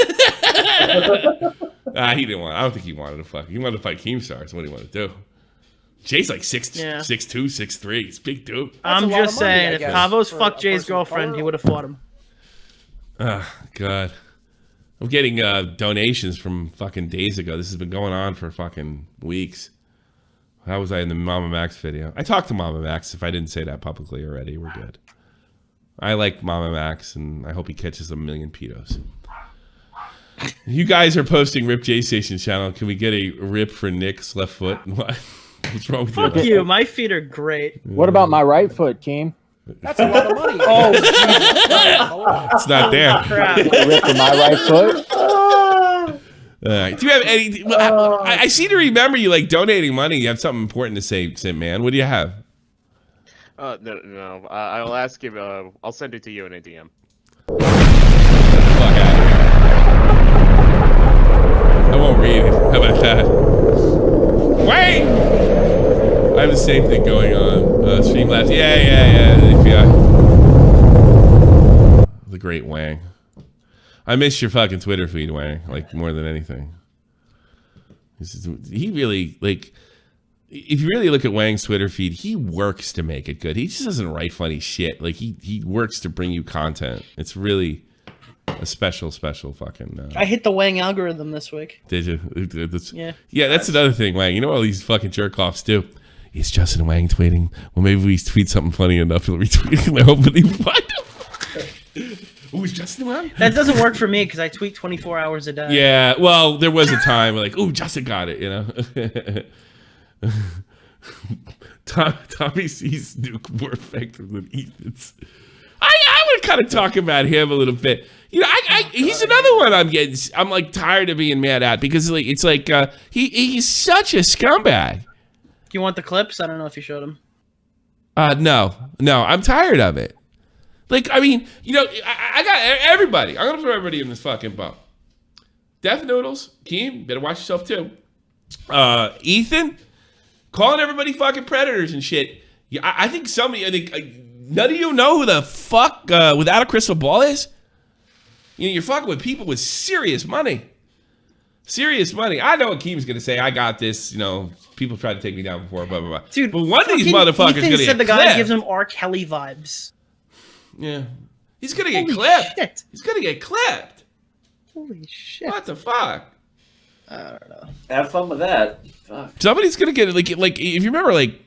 didn't want. I don't think he wanted to fuck. He wanted to fight KEEMSTAR. That's what he wanted to do. Jay's like 6'2", 6'3". He's a big dude. I'm just saying, if Cavo's fucked Jay's girlfriend, he would have fought him. Oh, God. I'm getting donations from fucking days ago. This has been going on for fucking weeks. How was I in the Mama Max video? I talked to Mama Max. If I didn't say that publicly already, we're good. I like Mama Max, and I hope he catches 1,000,000 pedos. You guys are posting Rip Jaystation's channel. Can we get a rip for Nick's left foot? What's wrong with Fuck you. My feet are great. What about my right foot, Keem? That's a lot of money. It's not there. Rip for my right foot. Do you have any? I seem to remember you like donating money. You have something important to say, man. What do you have? No. I'll ask you. I'll send it to you in a DM. Fuck out. I won't read it. How about that? Wait! I have the same thing going on. Streamlabs. Yeah. The great Wang. I miss your fucking Twitter feed, Wang. Like, more than anything. He really, like... If you really look at Wang's Twitter feed, he works to make it good. He just doesn't write funny shit. Like, he works to bring you content. It's really... a special fucking... I hit the Wang algorithm this week. Did you? Yeah. Yeah, that's another thing, Wang. You know what all these fucking jerk-offs do? Is Justin Wang tweeting? Well, maybe we tweet something funny enough, he'll retweet it, and hopefully Ooh, is Justin Wang? That doesn't work for me, because I tweet 24 hours a day. Yeah, well, there was a time where like, ooh, Justin got it, Tommy sees Nuke more effective than Ethan's. I would kind of talk about him a little bit. You know, he's another one I'm like tired of being mad at because like it's like he's such a scumbag. You want the clips? I don't know if you showed them. No, I'm tired of it. Like, I mean, you know, I got everybody. I'm gonna throw everybody in this fucking boat. Death Noodles, Keem, better watch yourself too. Ethan, calling everybody fucking predators and shit. Yeah, I think none of you know who the fuck Without a Crystal Ball is. You know, you're fucking with people with serious money. Serious money. I know what Keem's gonna say. I got this. You know, people tried to take me down before. Blah blah blah. Dude, but one of these motherfuckers Ethan gonna said get the guy clipped. gives him R. Kelly vibes. Yeah, he's gonna get Holy clipped. shit. He's gonna get clipped. Holy shit! What the fuck? I don't know. Have fun with that. Fuck. Somebody's gonna get it. Like if you remember, like,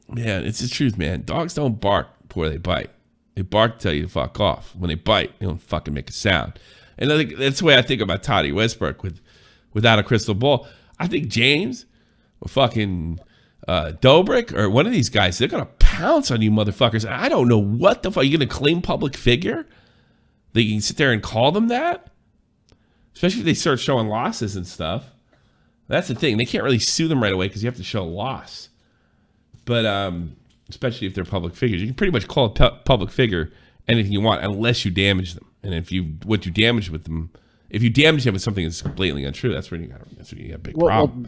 man, it's the truth, man. Dogs don't bark before they bite. They bark to tell you to fuck off. When they bite, they don't fucking make a sound. And I think that's the way I think about Toddy Westbrook Without a Crystal Ball. I think James or fucking Dobrik or one of these guys, they're gonna pounce on you motherfuckers. And I don't know what the fuck. You're gonna claim public figure? That you can sit there and call them that? Especially if they start showing losses and stuff. That's the thing. They can't really sue them right away because you have to show loss. But especially if they're public figures, you can pretty much call a public figure anything you want unless you damage them. And if you damage with them, if you damage them with something that's blatantly untrue, that's when you got a big problem.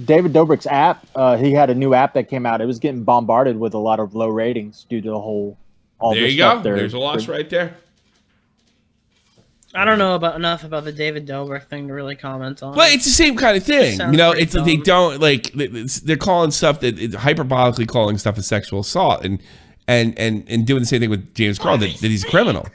David Dobrik's app, he had a new app that came out. It was getting bombarded with a lot of low ratings due to the whole. There you go. There's a loss right there. I don't know enough about the David Dobrik thing to really comment on. But it's the same kind of thing, you know. It's dumb. they don't like they're calling stuff hyperbolically calling stuff a sexual assault and doing the same thing with James Carl that he's a criminal.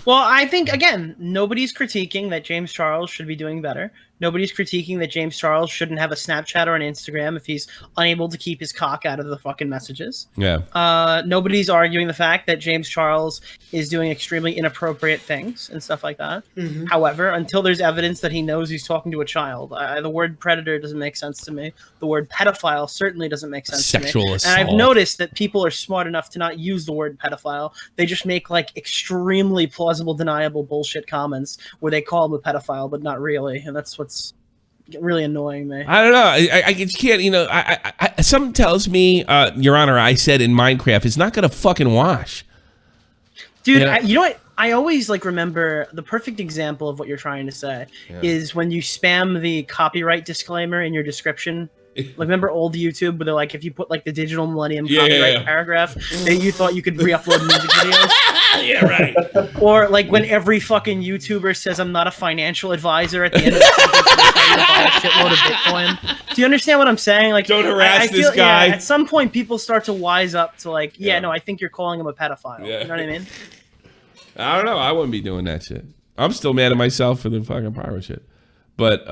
Well, I think again, nobody's critiquing that James Charles should be doing better. Nobody's critiquing that James Charles shouldn't have a Snapchat or an Instagram if he's unable to keep his cock out of the fucking messages. Yeah. Nobody's arguing the fact that James Charles is doing extremely inappropriate things and stuff like that. Mhm. However, until there's evidence that he knows he's talking to a child, the word predator doesn't make sense to me. The word pedophile certainly doesn't make sense to me. Sexual assault. And I've noticed that people are smart enough to not use the word pedophile. They just make like extremely plausible, deniable bullshit comments where they call him a pedophile, but not really. And that's what's really annoying me. I don't know. I can't. You know, something tells me, Your Honor, I said in Minecraft, it's not gonna fucking wash. Dude, You know? you know what? I always like remember the perfect example of what you're trying to say is when you spam the copyright disclaimer in your description. Like, remember old YouTube where they're like, if you put like the digital millennium copyright paragraph, that you thought you could re-upload music videos. Yeah, right. Or like when every fucking YouTuber says I'm not a financial advisor at the end of the sentence, and they tell you to buy a shitload of Bitcoin. Do you understand what I'm saying? Like, don't harass I this feel, guy. Yeah, at some point, people start to wise up to like, no, I think you're calling him a pedophile. Yeah. You know what I mean? I don't know. I wouldn't be doing that shit. I'm still mad at myself for the fucking pyro shit. But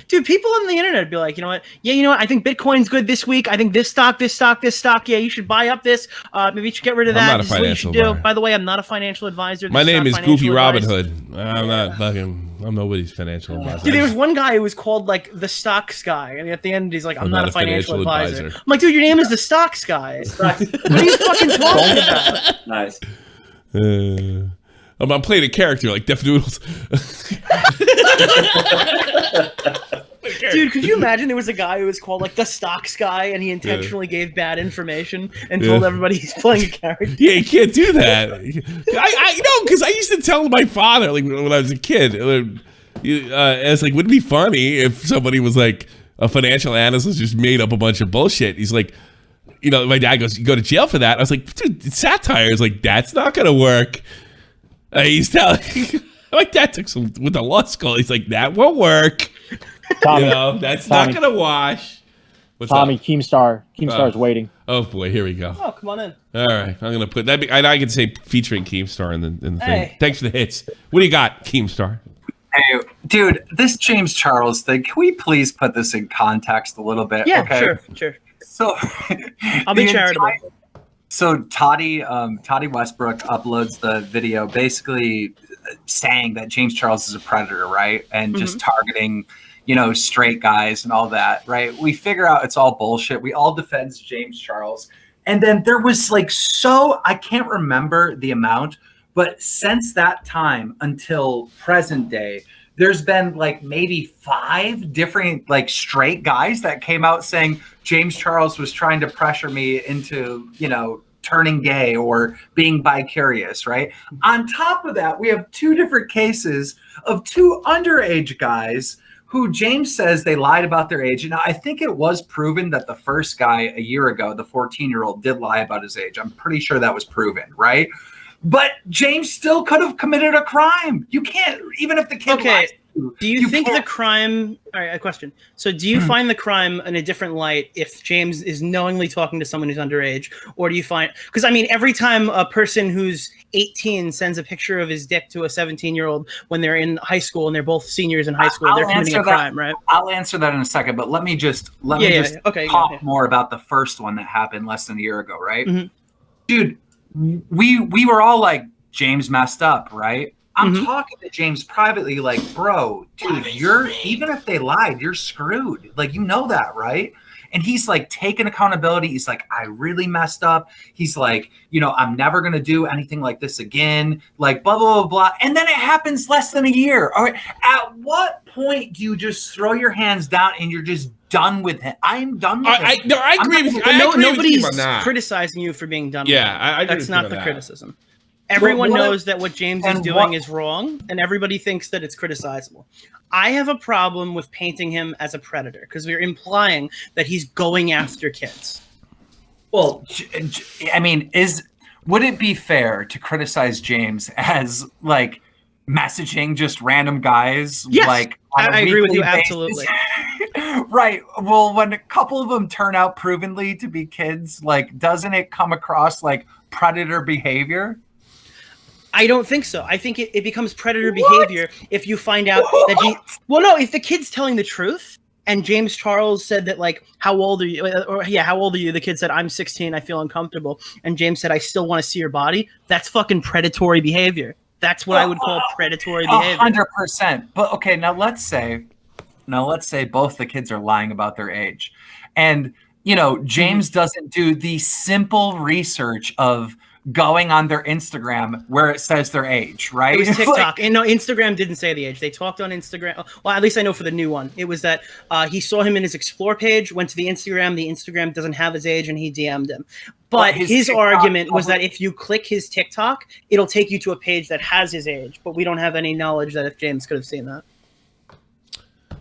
dude, people on the internet be like, you know what? Yeah, you know what? I think Bitcoin's good this week. I think this stock. Yeah, you should buy up this. Maybe you should get rid of that. I'm not a This is what you should financial do. By the way, I'm not a financial advisor. my This name not is financial Goofy advice. Robin Hood. I'm not fucking. I'm nobody's financial advisor. Dude, there was one guy who was called like the Stocks Guy, and at the end he's like, "I'm not a financial advisor." I'm like, dude, your name is the Stocks Guy. What are you fucking talking about? Nice. I'm playing a character like Deaf Noodles. Dude, could you imagine there was a guy who was called like the Stocks Guy, and he intentionally gave bad information and told everybody he's playing a character? Yeah, you can't do that. I know, because I used to tell my father, like when I was a kid, it's like, wouldn't it be funny if somebody was like a financial analyst just made up a bunch of bullshit? He's like, you know, my dad goes, "You go to jail for that." I was like, dude, it's satire. It's like, that's not gonna work. He's telling. My dad took some with the law school. He's like, that won't work. Tommy, you know, that's not gonna wash. What's Tommy, up? Keemstar's waiting. Oh boy, here we go. Oh, come on in. All right, I'm gonna put that. I can say featuring Keemstar in the thing. Hey. Thanks for the hits. What do you got, Keemstar? Hey, dude, this James Charles thing. Can we please put this in context a little bit? Yeah, okay? sure. So I'll be charitable. So Toddy Westbrook uploads the video basically saying that James Charles is a predator, right? And just targeting, straight guys and all that, right? We figure out it's all bullshit. We all defend James Charles. And then there was like, I can't remember the amount, but since that time until present day, there's been like maybe 5 different like straight guys that came out saying James Charles was trying to pressure me into, turning gay or being bi-curious, right? On top of that, we have 2 different cases of 2 underage guys who James says they lied about their age. Now, I think it was proven that the first guy a year ago, the 14-year-old, did lie about his age. I'm pretty sure that was proven, right? But James still could have committed a crime. You can't, even if the kid lies. Do you think the crime... All right, a question. So do you find the crime in a different light if James is knowingly talking to someone who's underage? Or do you find... Because, I mean, every time a person who's 18 sends a picture of his dick to a 17-year-old when they're in high school and they're both seniors in high school, they're committing a crime, right? I'll answer that in a second, but let me just talk more about the first one that happened less than a year ago, right? Mm-hmm. Dude, we were all like, James messed up, right? I'm talking to James privately, like, bro, dude, even if they lied, you're screwed. Like, you know that, right? And he's like taking accountability. He's like, I really messed up. He's like, I'm never going to do anything like this again. Like, blah, blah, blah, blah. And then it happens less than a year. All right. At what point do you just throw your hands down and you're just done with him? I'm done with him. No, I agree with you. Nobody's criticizing you for being done with him. I agree That's not the criticism. Everyone knows that what James is doing is wrong, and everybody thinks that it's criticizable. I have a problem with painting him as a predator because we're implying that he's going after kids. Well, I mean, would it be fair to criticize James as like messaging just random guys? Yes, like I agree with you absolutely. Right. Well, when a couple of them turn out provenly to be kids, like, doesn't it come across like predator behavior? I don't think so. I think it becomes predator behavior if you find out that if the kid's telling the truth and James Charles said that, like, how old are you? How old are you? The kid said, I'm 16, I feel uncomfortable. And James said, I still want to see your body. That's fucking predatory behavior. That's what I would call predatory behavior. 100%. But okay, now let's say both the kids are lying about their age. And, James doesn't do the simple research of going on their Instagram where it says their age, right? It was TikTok. And no, Instagram didn't say the age. They talked on Instagram. Well, at least I know for the new one. It was that he saw him in his Explore page, went to the Instagram. The Instagram doesn't have his age, and he DM'd him. But his argument was that if you click his TikTok, it'll take you to a page that has his age. But we don't have any knowledge that if James could have seen that.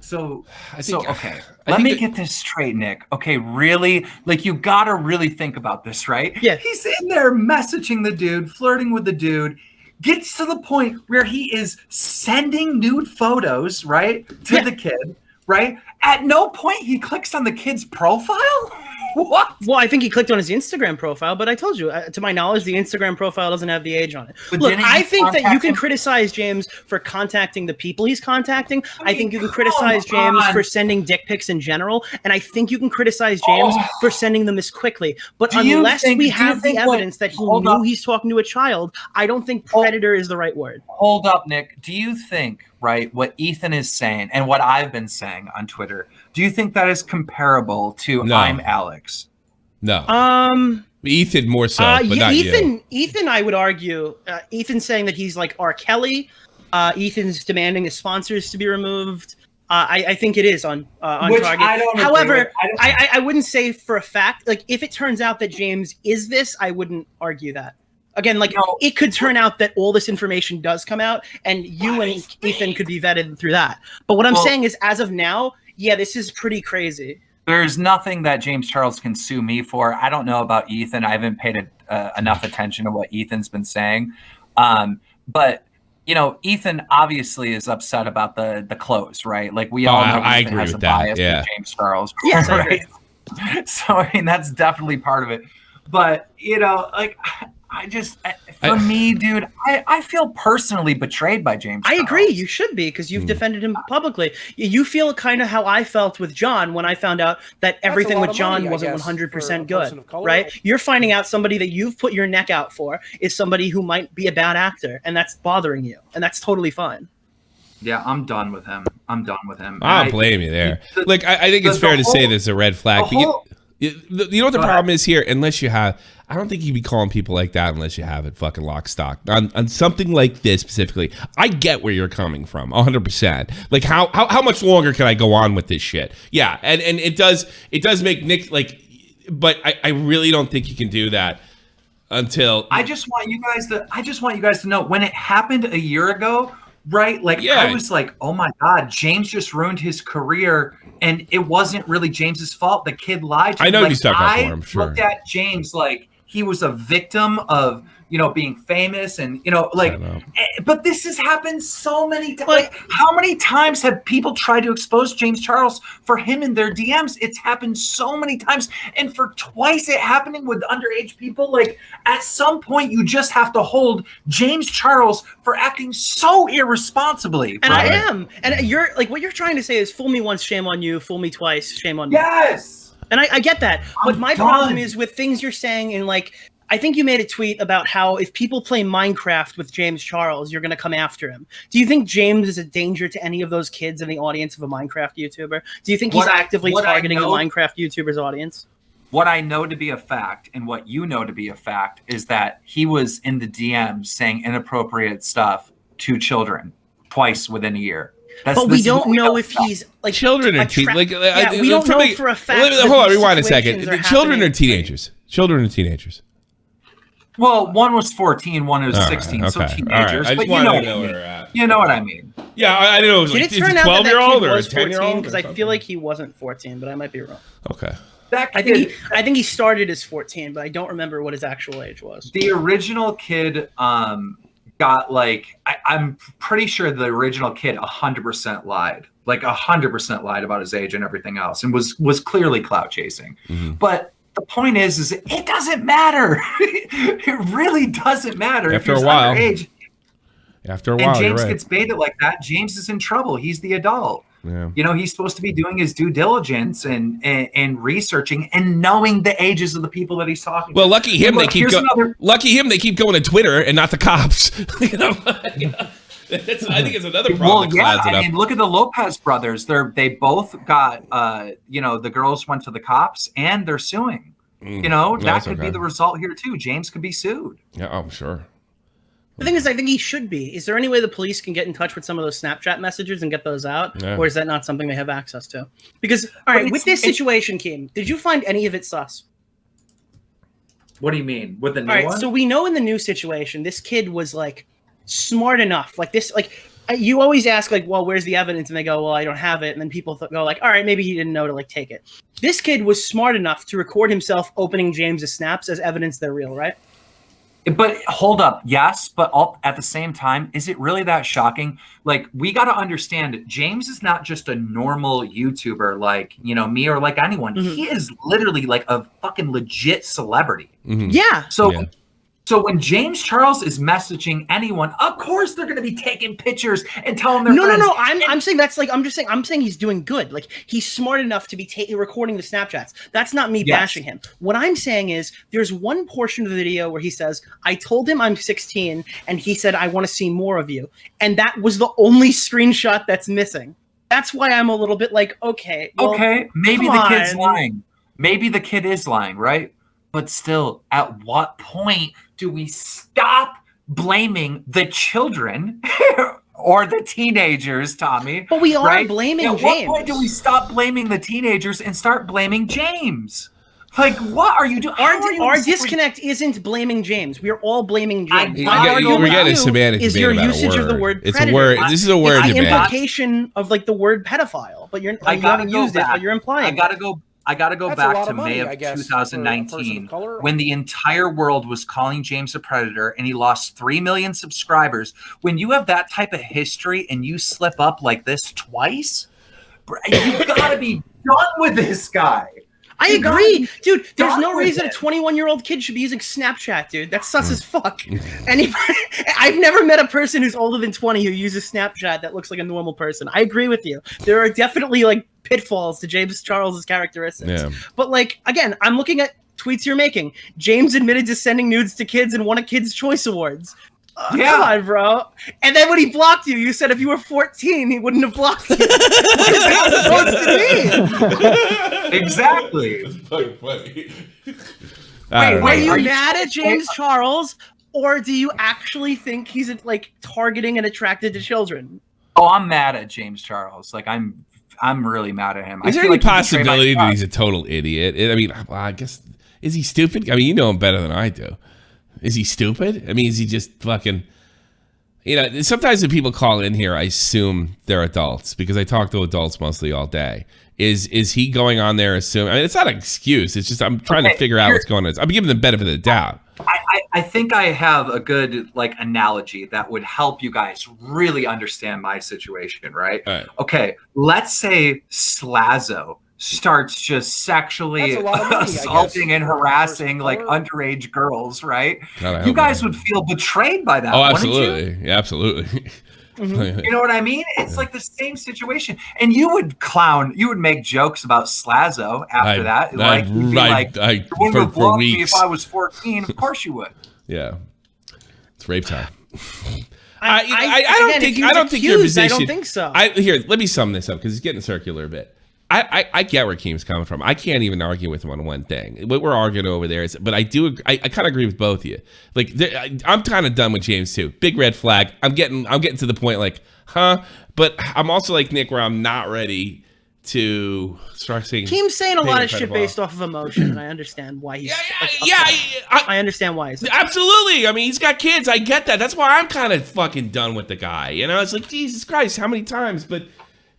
So okay, let me get this straight, Nick. Okay, really? Like, you gotta really think about this, right? Yeah. He's in there messaging the dude, flirting with the dude, gets to the point where he is sending nude photos, right, to the kid, right? At no point he clicks on the kid's profile? What? Well, I think he clicked on his Instagram profile, but I told you, to my knowledge, the Instagram profile doesn't have the age on it. But look, I think that you can criticize James for contacting the people he's contacting. I think you can criticize James for sending dick pics in general, and I think you can criticize James for sending them this quickly. But unless we have the evidence that he knew he's talking to a child, I don't think predator is the right word. Hold up, Nick. Do you think, right, what Ethan is saying and what I've been saying on Twitter, do you think that is comparable to I'm Alex? No. Ethan more so, but not you. Ethan, I would argue, Ethan's saying that he's like R. Kelly. Ethan's demanding his sponsors to be removed. I think it is on target. However, I wouldn't say for a fact. Like, if it turns out that James is this, I wouldn't argue that. Again, like, it could turn out that all this information does come out, and you and Ethan could be vetted through that. But what I'm saying is, as of now, yeah, this is pretty crazy. There's nothing that James Charles can sue me for. I don't know about Ethan. I haven't paid enough attention to what Ethan's been saying. But, Ethan obviously is upset about the clothes, right? Like, we all know Ethan has a bias with James Charles. Yes, right? So, I mean, that's definitely part of it. But, like, for me, dude, I feel personally betrayed by James Charles. I agree. You should be, because you've defended him publicly. You feel kind of how I felt with John when I found out that everything with John wasn't 100% good, right? You're finding out somebody that you've put your neck out for is somebody who might be a bad actor, and that's bothering you, and that's totally fine. Yeah, I'm done with him. I'm done with him. I don't blame you there. Look, I think it's fair to say there's a red flag. You know what the problem is here? Unless you have, I don't think you'd be calling people like that unless you have it fucking lock stock on something like this specifically. I get where you're coming from, 100%. Like how much longer can I go on with this shit? Yeah, and it does make Nick like, but I really don't think you can do that until. I just want you guys to know when it happened a year ago. Right? Like, I was like, oh my God, James just ruined his career. And it wasn't really James's fault. The kid lied to him. I know like, you stuck up for him, sure. I looked at James like he was a victim of, being famous and, but this has happened so many times. Like, how many times have people tried to expose James Charles for him in their DMs? It's happened so many times. And for twice it happening with underage people, like at some point you just have to hold James Charles for acting so irresponsibly. And I am. And you're like, what you're trying to say is fool me once, shame on you. Fool me twice, shame on me. Yes. And I get that. But my problem is with things you're saying in like, I think you made a tweet about how if people play Minecraft with James Charles, you're going to come after him. Do you think James is a danger to any of those kids in the audience of a Minecraft YouTuber? Do you think he's actively targeting the Minecraft YouTuber's audience? What I know to be a fact and what you know to be a fact is that he was in the DMs saying inappropriate stuff to children twice within a year. But we don't know if he's like children or teen. Like, we don't know for a fact. Hold on, rewind a second. Children or teenagers? Children or teenagers? Well, one was 14, one was 16, so teenagers. I just wanted to know where we're at. You know what I mean? Yeah, I know. Did it turn out that that kid was 14? Because I feel like he wasn't 14, but I might be wrong. Okay. I think he started as 14, but I don't remember what his actual age was. The original kid got like I'm pretty sure the original kid 100% lied. Like 100% lied about his age and everything else, and was clearly clout chasing. Mm-hmm. But the point is it doesn't matter. It really doesn't matter. After a while, underage. After a while, and James right. gets baited like that. James is in trouble. He's the adult. Yeah. He's supposed to be doing his due diligence and researching and knowing the ages of the people that he's talking to. Well, lucky him, they keep going to Twitter and not the cops. I think it's another problem. Well, yeah, I mean, look at the Lopez brothers. They both got, the girls went to the cops and they're suing. That could be the result here too. James could be sued. Yeah, I'm sure. The thing is, I think he should be. Is there any way the police can get in touch with some of those Snapchat messages and get those out? Yeah. Or is that not something they have access to? Because, all right, with this situation, Keem, did you find any of it sus? What do you mean? With the new one? All right, one? so we know in the new situation, this kid was, like, smart enough. Like, this, like, you always ask, like, well, where's the evidence? And they go, well, I don't have it. And then people go, like, all right, maybe he didn't know to, like, take it. This kid was smart enough to record himself opening James's snaps as evidence they're real, right? But hold up, yes, but at the same time, is it really that shocking? Like, we got to understand, James is not just a normal YouTuber like, me or like anyone. Mm-hmm. He is literally like a fucking legit celebrity. Mm-hmm. Yeah. So when James Charles is messaging anyone, of course they're going to be taking pictures and telling their friends. No. I'm saying that's like I'm saying he's doing good. Like he's smart enough to be recording the Snapchats. That's not me bashing him. What I'm saying is there's one portion of the video where he says, "I told him I'm 16, and he said I want to see more of you," and that was the only screenshot that's missing. That's why I'm a little bit like, okay, maybe the kid's lying. Maybe the kid is lying, right? But still, at what point do we stop blaming the children or the teenagers, Tommy? But we are blaming James. At what point do we stop blaming the teenagers and start blaming James? Like, what are you doing? Our disconnect isn't blaming James. We are all blaming James. We're getting semantic. Is your usage of the word predator? It's a word. This is a word. It's the implication of like the word pedophile, but you haven't used it, but you're implying. I got to go back to May of 2019 when the entire world was calling James a predator and he lost 3 million subscribers. When you have that type of history and you slip up like this twice, you got to be done with this guy. I agree, dude. There's no reason a 21-year-old kid should be using Snapchat, dude. That's sus as fuck. I've never met a person who's older than 20 who uses Snapchat that looks like a normal person. I agree with you. There are definitely like pitfalls to James Charles's characteristics. Yeah. But like, again, I'm looking at tweets you're making. James admitted to sending nudes to kids and won a Kids' Choice Awards. Yeah. Come on, bro. And then when he blocked you, you said if you were 14, he wouldn't have blocked you. What is that supposed to mean? Exactly. That's fucking funny. Are you mad at James Charles, or do you actually think he's like targeting and attracted to children? Oh, I'm mad at James Charles. Like I'm really mad at him. Is there any possibility that he's a total idiot? I mean, well, I guess, is he stupid? I mean, you know him better than I do. Is he stupid? I mean, is he just fucking... You know, sometimes when people call in here, I assume they're adults because I talk to adults mostly all day. Is he going on there assuming... I mean, it's not an excuse. It's just I'm trying to figure out what's going on. I'm giving the benefit of the doubt. I think I have a good like analogy that would help you guys really understand my situation, right? All right. Okay, let's say Slazo starts just sexually assaulting and harassing like underage girls, right? God, you guys would feel betrayed by that. Oh, wouldn't absolutely. you? Yeah, absolutely. You know what I mean? It's like the same situation. And you would make jokes about Slazo after that. Like, you wouldn't have blocked me if I was 14. Of course you would. Yeah. It's rape time. I don't think your position... I don't think so. Here, let me sum this up because it's getting circular a bit. I get where Keem's coming from. I can't even argue with him on one thing. What we're arguing over there is, but I kind of agree with both of you. Like, I'm kind of done with James too. Big red flag. I'm getting to the point like, huh? But I'm also like Nick, where I'm not ready to start saying. Keem's saying a lot of shit based off of emotion, and I understand why he's. I understand why he's. Absolutely. I mean, he's got kids. I get that. That's why I'm kind of fucking done with the guy. You know, it's like, Jesus Christ, how many times? But.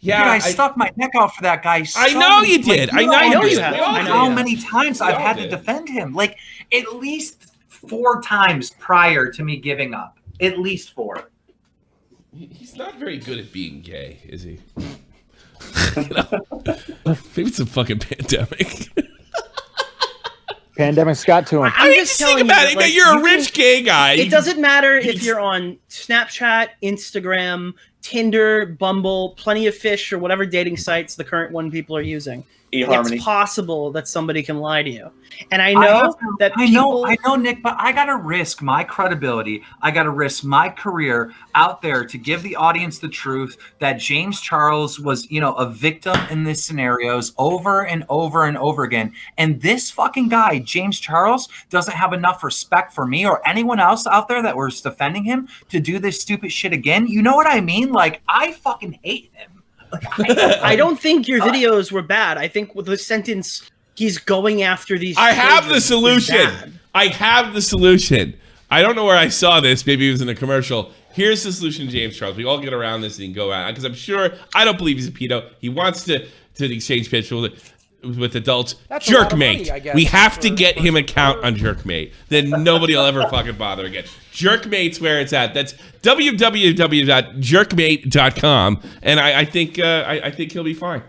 Yeah, dude, I stuck my neck out for that guy. I know you did. I know you have. How many times I've had to defend him? Like at least 4 times prior to me giving up. At least 4. He's not very good at being gay, is he? Maybe it's a fucking pandemic. Pandemic's got to him. I'm just telling about it. Like, you're a rich gay guy. It doesn't matter if you're on Snapchat, Instagram, Tinder, Bumble, Plenty of Fish, or whatever dating sites the current one people are using. eHarmony. It's possible that somebody can lie to you. And I know I know, Nick, but I gotta risk my credibility. I gotta risk my career out there to give the audience the truth that James Charles was, a victim in these scenarios over and over and over again. And this fucking guy, James Charles, doesn't have enough respect for me or anyone else out there that was defending him to do this stupid shit again. You know what I mean? Like, I fucking hate him. I don't think your videos were bad. I think with the sentence, he's going after these. I have the solution. I have the solution. I don't know where I saw this. Maybe it was in a commercial. Here's the solution, James Charles. We all get around this and go out because I'm sure I don't believe he's a pedo. He wants to exchange pictures with adults. Jerkmate. We have to get him an account on Jerkmate. Then nobody will ever fucking bother again. Jerkmate's where it's at. That's www.jerkmate.com. And I think he'll be fine.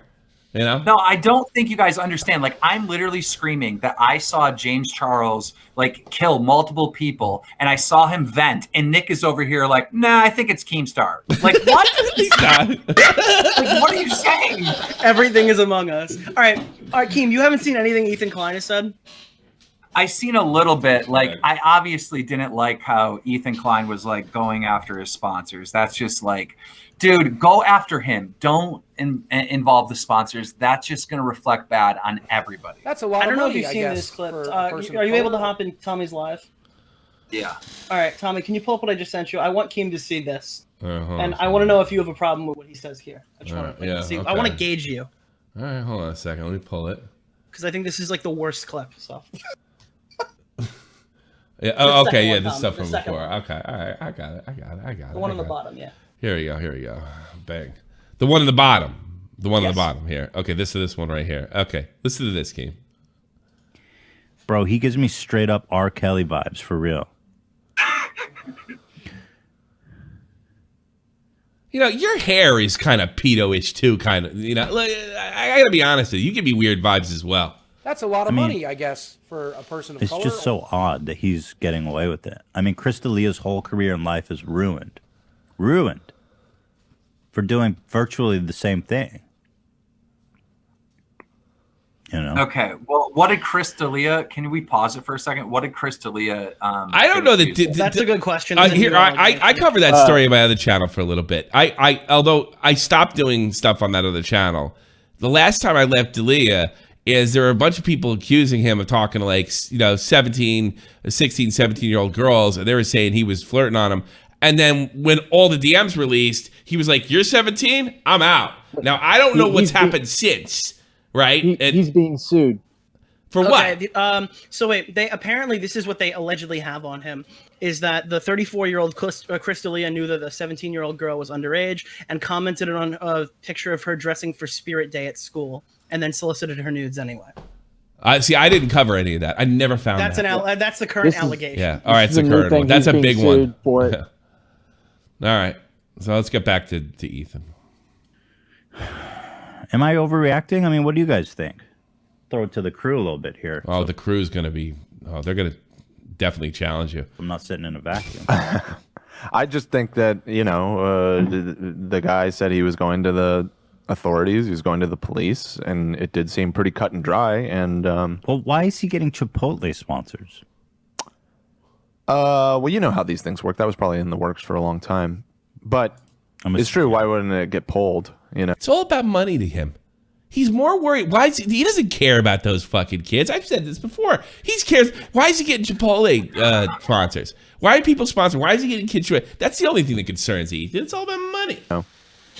You know? No, I don't think you guys understand. Like, I'm literally screaming that I saw James Charles like kill multiple people, and I saw him vent. And Nick is over here like, nah, I think it's Keemstar. Like, what? Like, what are you saying? Everything is among us. All right, Keem, you haven't seen anything Ethan Klein has said? I seen a little bit. Like, I obviously didn't like how Ethan Klein was like going after his sponsors. That's just like, dude, go after him. Don't involve the sponsors. That's just going to reflect bad on everybody. That's a lot. I don't of know money, if you've seen this clip. Are you able to hop in Tommy's live? Yeah. All right, Tommy, can you pull up what I just sent you? I want Keem to see this, and I want to know if you have a problem with what he says here. I just want to see. I want to gauge you. All right, hold on a second. Let me pull it. Because I think this is like the worst clip. So. Yeah. Oh, okay. Yeah, this stuff from before. Okay. All right. I got it. The one on the bottom. Yeah. Here we go. Bang. The one on the bottom. The one on the bottom here. Okay. This one right here. Okay. Listen to this, Keem. Bro, he gives me straight up R. Kelly vibes for real. Your hair is kind of pedo-ish too, kind of. I gotta be honest with you. You give me weird vibes as well. That's a lot of money, I guess, for a person of color. It's just so odd that he's getting away with it. I mean, Chris D'Elia's whole career in life is ruined. Ruined. For doing virtually the same thing. You know. Okay. Well, what did Chris D'Elia? Can we pause it for a second? What did Chris D'Elia? I don't know that. That's a good question. Here, I covered that story on my other channel for a little bit. Although I stopped doing stuff on that other channel. The last time I left D'Elia is there were a bunch of people accusing him of talking to, like, 16, 17-year-old girls, and they were saying he was flirting on them. And then when all the DMs released, he was like, "You're 17? I'm out." Now I don't know what's happened since. Right, he's being sued for what? So wait, they apparently this is what they allegedly have on him is that the 34-year-old Chris D'Elia knew that the 17-year-old girl was underage and commented on a picture of her dressing for Spirit Day at school, and then solicited her nudes anyway. See, I didn't cover any of that. I never found that's that. That's the current allegation. Yeah, all right, it's the current one. That's a big one. For it. All right, so let's get back to Ethan. Am I overreacting? I mean, what do you guys think? Throw it to the crew a little bit here. Oh, the crew's going to be... Oh, they're going to definitely challenge you. I'm not sitting in a vacuum. I just think that, the guy said he was going to the authorities, he was going to the police, and it did seem pretty cut and dry. And well, why is he getting Chipotle sponsors? Well, you know how these things work. That was probably in the works for a long time. But it's true. Why wouldn't it get pulled? It's all about money to him. He's more worried. He doesn't care about those fucking kids. I've said this before. He cares. Why is he getting Chipotle sponsors? Why are people sponsoring? Why is he getting kids? That's the only thing that concerns Ethan. It's all about money. No.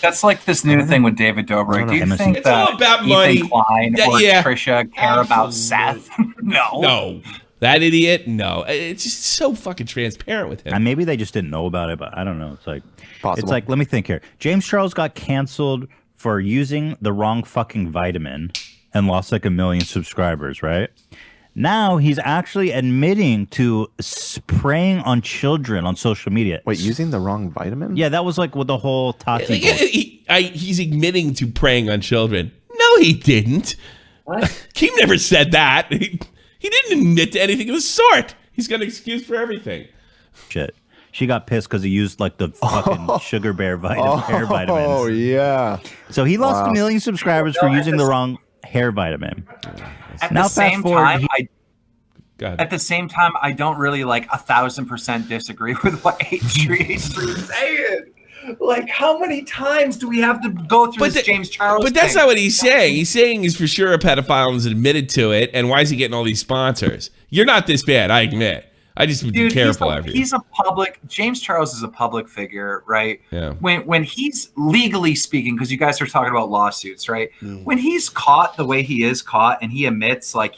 That's like this new thing with David Dobrik. Do you think it's that all about Ethan money. Klein or Trisha care about Seth? No. That idiot? No. It's just so fucking transparent with him. And maybe they just didn't know about it, but I don't know. It's like, Possible. It's like, let me think here. James Charles got canceled for using the wrong fucking vitamin and lost like 1 million subscribers, right? Now he's actually admitting to spraying on children on social media. Wait, using the wrong vitamin? Yeah, that was like with the whole Tati. He's admitting to preying on children. No, he didn't. What? Keem never said that. He didn't admit to anything of the sort. He's got an excuse for everything. Shit. She got pissed because he used like the fucking sugar bear hair vitamins. Oh, yeah. So he lost 1 million subscribers for using the wrong hair vitamin. At Now the same fast forward, time, at the same time, I don't really 1,000% disagree with what H3 is saying. Like, how many times do we have to go through this James Charles But that's thing? not what he's saying. He's saying he's for sure a pedophile and is admitted to it. And why is he getting all these sponsors? You're not this bad, I admit. I just would be careful of you. He's a public. James Charles is a public figure, right? Yeah. When he's legally speaking, because you guys are talking about lawsuits, right? When he's caught the way he is caught, and he admits, I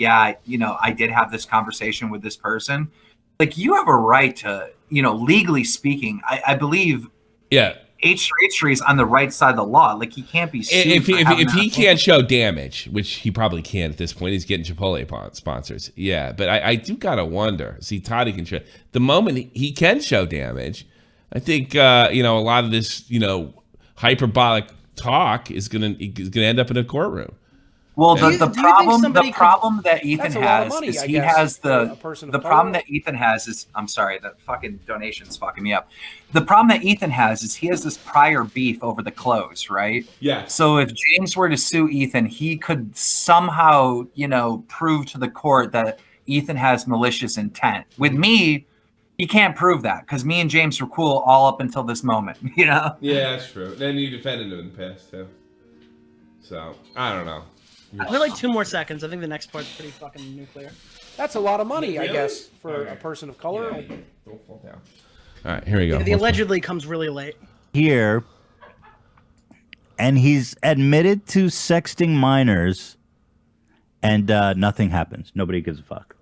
did have this conversation with this person. Like, you have a right to, legally speaking. I believe. Yeah. H3 is on the right side of the law. Like, he can't be sued if he can't show damage, which he probably can't at this point. He's getting Chipotle sponsors. Yeah, but I do gotta wonder. See, Toddy can show. The moment he can show damage, I think a lot of this hyperbolic talk is gonna end up in a courtroom. Well, the problem that Ethan has is he has the problem that Ethan has is, I'm sorry, that fucking donation's fucking me up. The problem that Ethan has is he has this prior beef over the clothes, right? Yeah. So if James were to sue Ethan, he could somehow, prove to the court that Ethan has malicious intent. With me, he can't prove that because me and James were cool all up until this moment, Yeah, that's true. Then you defended him in the past too. So I don't know. We're like 2 more seconds. I think the next part's pretty fucking nuclear. That's a lot of money, I guess, for a person of color. Yeah. Don't fall down. All right, here we go. The allegedly comes really late. Here, and he's admitted to sexting minors, and nothing happens. Nobody gives a fuck.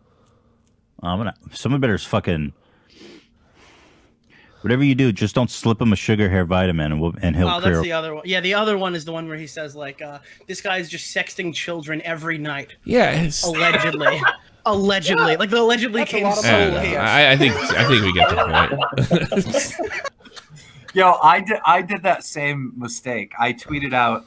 Someone better fucking. Whatever you do, just don't slip him a sugar hair vitamin, and he'll clear. That's the other one. Yeah, the other one is the one where he says this guy's just sexting children every night. Yeah, allegedly. Allegedly, the allegedly came so late. I think we get the point. Yo, I did that same mistake. I tweeted out,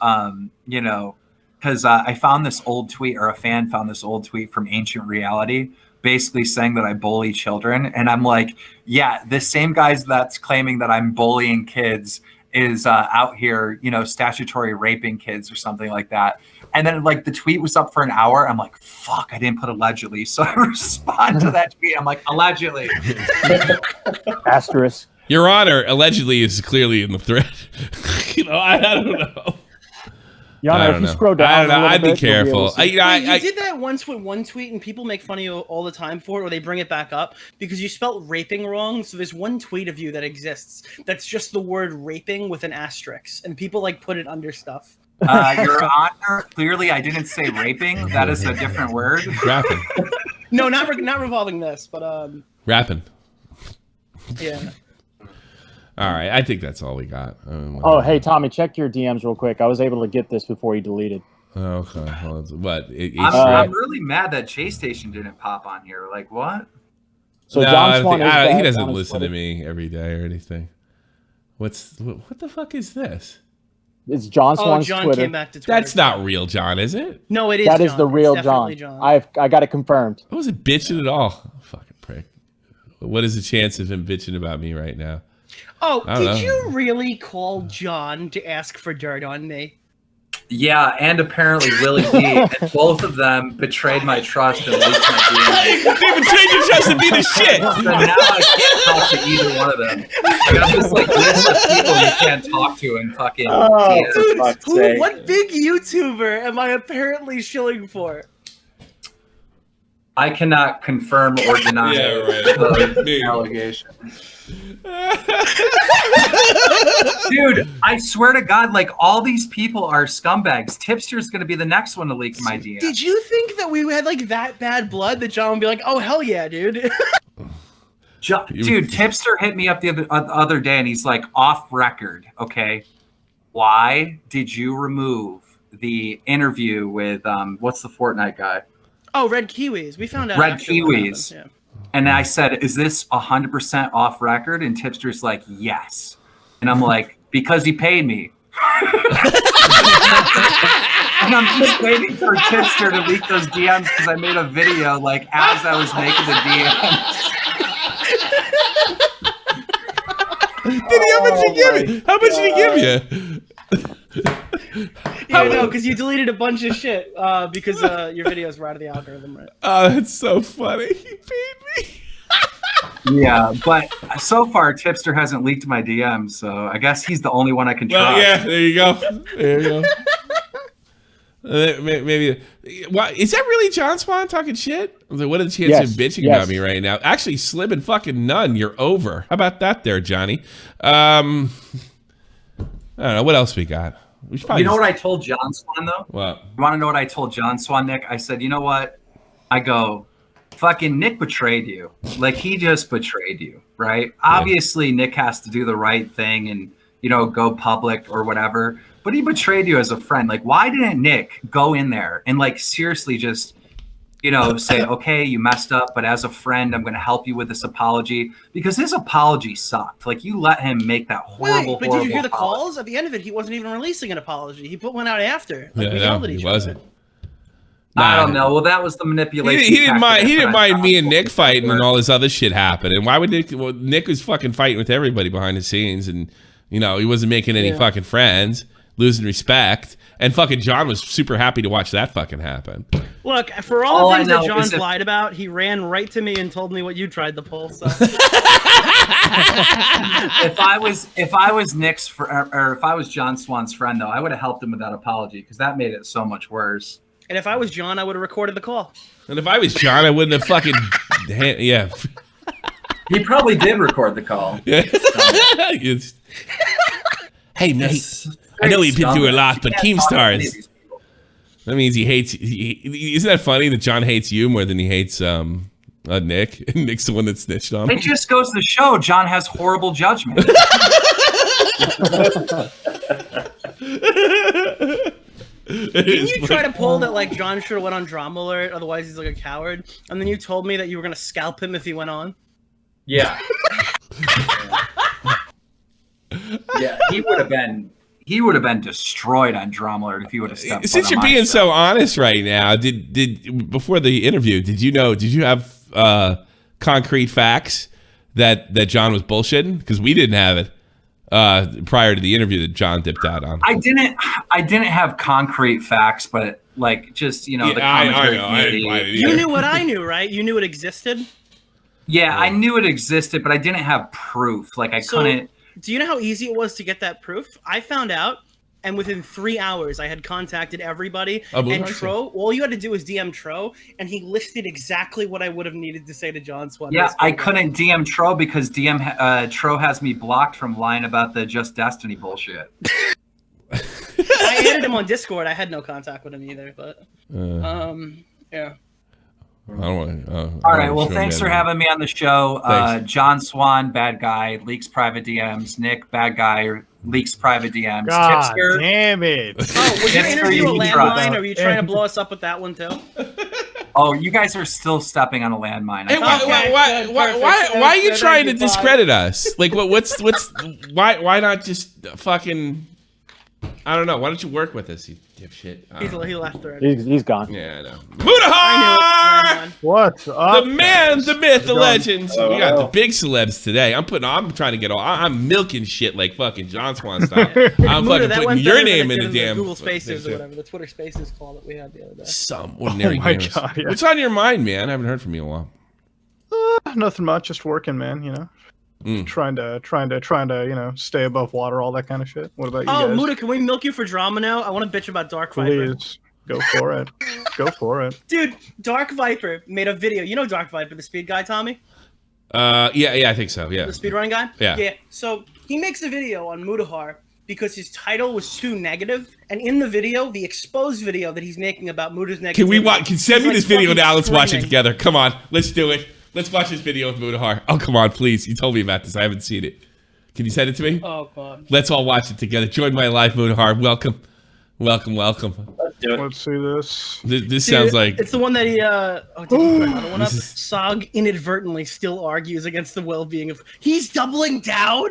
because I found this old tweet, or a fan found this old tweet from Ancient Reality, basically saying that I bully children. And I'm like, yeah, this same guy that's claiming that I'm bullying kids is out here, statutory raping kids or something like that. And then like the tweet was up for an hour. I'm like, fuck, I didn't put allegedly. So I respond to that tweet. I'm like, allegedly. Asterisk. Your Honor, allegedly is clearly in the thread. I don't know. Yana, if you scroll down, I'd be careful. You did that once with one tweet, and people make fun of you all the time for it, or they bring it back up because you spelled raping wrong. So there's one tweet of you that exists that's just the word raping with an asterisk, and people like put it under stuff. Your Honor, clearly I didn't say raping. That is a different word. Rapping. No, not revolving this, but rapping. Yeah. All right, I think that's all we got. Oh, hey, Tommy, check your DMs real quick. I was able to get this before he deleted. Okay. Well, what? I'm really mad that Jaystation didn't pop on here. Like, what? So no, John Swan he doesn't listen to me every day or anything. What the fuck is this? It's John Swan's John Twitter. came back to Twitter. That's not real John, is it? No, it is. That is John. the real It's John. definitely John. I got it confirmed. I wasn't bitching at all. Fucking prick. What is the chance of him bitching about me right now? Oh, I don't know. did you really call John to ask for dirt on me? Yeah, and apparently Willie D. And both of them betrayed my trust and leaked my DMs. They betrayed your trust and beat the shit. So now I can't talk to either one of them. I got this like list of people you can't talk to and fucking. Dude, what big YouTuber am I apparently shilling for? I cannot confirm or deny the allegation. Dude, I swear to God, like all these people are scumbags. Tipster's gonna be the next one to leak my DM. Did you think that we had like that bad blood that John would be like, "Oh hell yeah, dude"? Dude, Tipster hit me up the other day, and he's like, "Off record, okay? Why did you remove the interview with what's the Fortnite guy? Oh, Red Kiwis. We found out. Red after what Kiwis." happened, And I said, "Is this 100% off record?" And Tipster's like, "Yes." And I'm like, "Because he paid me." And I'm just waiting for Tipster to leak those DMs because I made a video like as I was making the DMs. Did he? How much did he give me? How much did he give you? Yeah, no, because you deleted a bunch of shit because your videos were out of the algorithm, right? Oh, that's so funny. He paid me. Yeah, but so far Tipster hasn't leaked my DMs, so I guess he's the only one I can trust. Well, yeah, there you go. There you go. Maybe. What is that really John Swan talking shit? What are the chances of bitching about me right now? Actually, slim and fucking none. You're over. How about that, there, Johnny? I don't know. What else we got? We should probably what I told John Swan though? What? You want to know what I told John Swan, Nick? I said, you know what? I go, fucking Nick betrayed you. Like he just betrayed you, right? Yeah. Obviously, Nick has to do the right thing and go public or whatever. But he betrayed you as a friend. Like, why didn't Nick go in there and like seriously just say, okay, you messed up, but as a friend, I'm going to help you with this apology, because his apology sucked. Like you let him make that horrible. But did you hear the calls at the end of it? He wasn't even releasing an apology. He put one out after. Like, no, he wasn't. I don't know. Well, that was the manipulation. He didn't mind me and Nick fighting and all this other shit happened. And why would Nick? Well, Nick was fucking fighting with everybody behind the scenes, and he wasn't making any fucking friends, losing respect. And fucking John was super happy to watch that fucking happen. Look, for all the things that John's lied about, he ran right to me and told me what you tried to pull. So. if I was Nick's or if I was John Swan's friend, though, I would have helped him with that apology, because that made it so much worse. And if I was John, I would have recorded the call. And if I was John, I wouldn't have fucking yeah. He probably did record the call. Yeah. Hey mate, I know we've been through a lot, but KEEMSTAR. That means he hates. Isn't that funny that John hates you more than he hates Nick? And Nick's the one that snitched on him. It just goes to show John has horrible judgment. Didn't you try to pull that like John should have went on Drama Alert, otherwise he's like a coward? And then you told me that you were gonna scalp him if he went on. Yeah. Yeah, he would have been destroyed on Drama Alert if he would have stepped. Since you're being so honest right now, did before the interview, did you have concrete facts that John was bullshitting? Because we didn't have it. prior to the interview that John dipped out on. I didn't have concrete facts, but like just the commentary community. You knew what I knew, right? You knew it existed. Yeah, I knew it existed, but I didn't have proof. Like I couldn't. Do you know how easy it was to get that proof? I found out, and within 3 hours, I had contacted everybody. And Tro, all you had to do was DM Tro, and he listed exactly what I would have needed to say to John Swan. Yeah, I couldn't DM Tro because Tro has me blocked from lying about the Just Destiny bullshit. I added him on Discord. I had no contact with him either, but yeah. I don't want to. All right. Well, thanks for having me on the show. John Swan, bad guy, leaks private DMs. Nick, bad guy, leaks private DMs. God Tipster, damn it. Oh, was your interview a landmine? Or are you trying to blow us up with that one too? Oh, you guys are still stepping on a landmine. Hey, why are you trying to discredit us? Like, why not just fucking? I don't know. Why don't you work with us, you dipshit? He left already. He's gone. Yeah, I know. Mudahar! What's up? The man, the myth, the legend. We got the big celebs today. I'm trying to get all. I'm milking shit like fucking John Swan style. I'm fucking putting your name in the damn Google Spaces or whatever, the Twitter Spaces call that we had the other day. Some ordinary gamers. God, yeah. What's on your mind, man? I haven't heard from you in a while. Nothing much, just working, man. Trying to stay above water, all that kind of shit. What about you guys? Muda, can we milk you for drama now? I want to bitch about Dark Viper. Please, go for it. Go for it. Dude, Dark Viper made a video. You know Dark Viper, the speed guy, Tommy? Yeah, I think so, yeah. The speedrunning guy? Yeah. Yeah, so he makes a video on Mudahar because his title was too negative, and in the video, the exposed video that he's making about Muda's negative. Can send me this video now? Let's watch it together. Come on, let's do it. Let's watch this video of Mudahar. Oh, come on, please. You told me about this. I haven't seen it. Can you send it to me? Oh, God. Let's all watch it together. Join my live, Mudahar. Welcome. Let's do it. Let's see this. This sounds like... It's the one that he... did he put another one up? Sog inadvertently still argues against the well-being of... He's doubling down?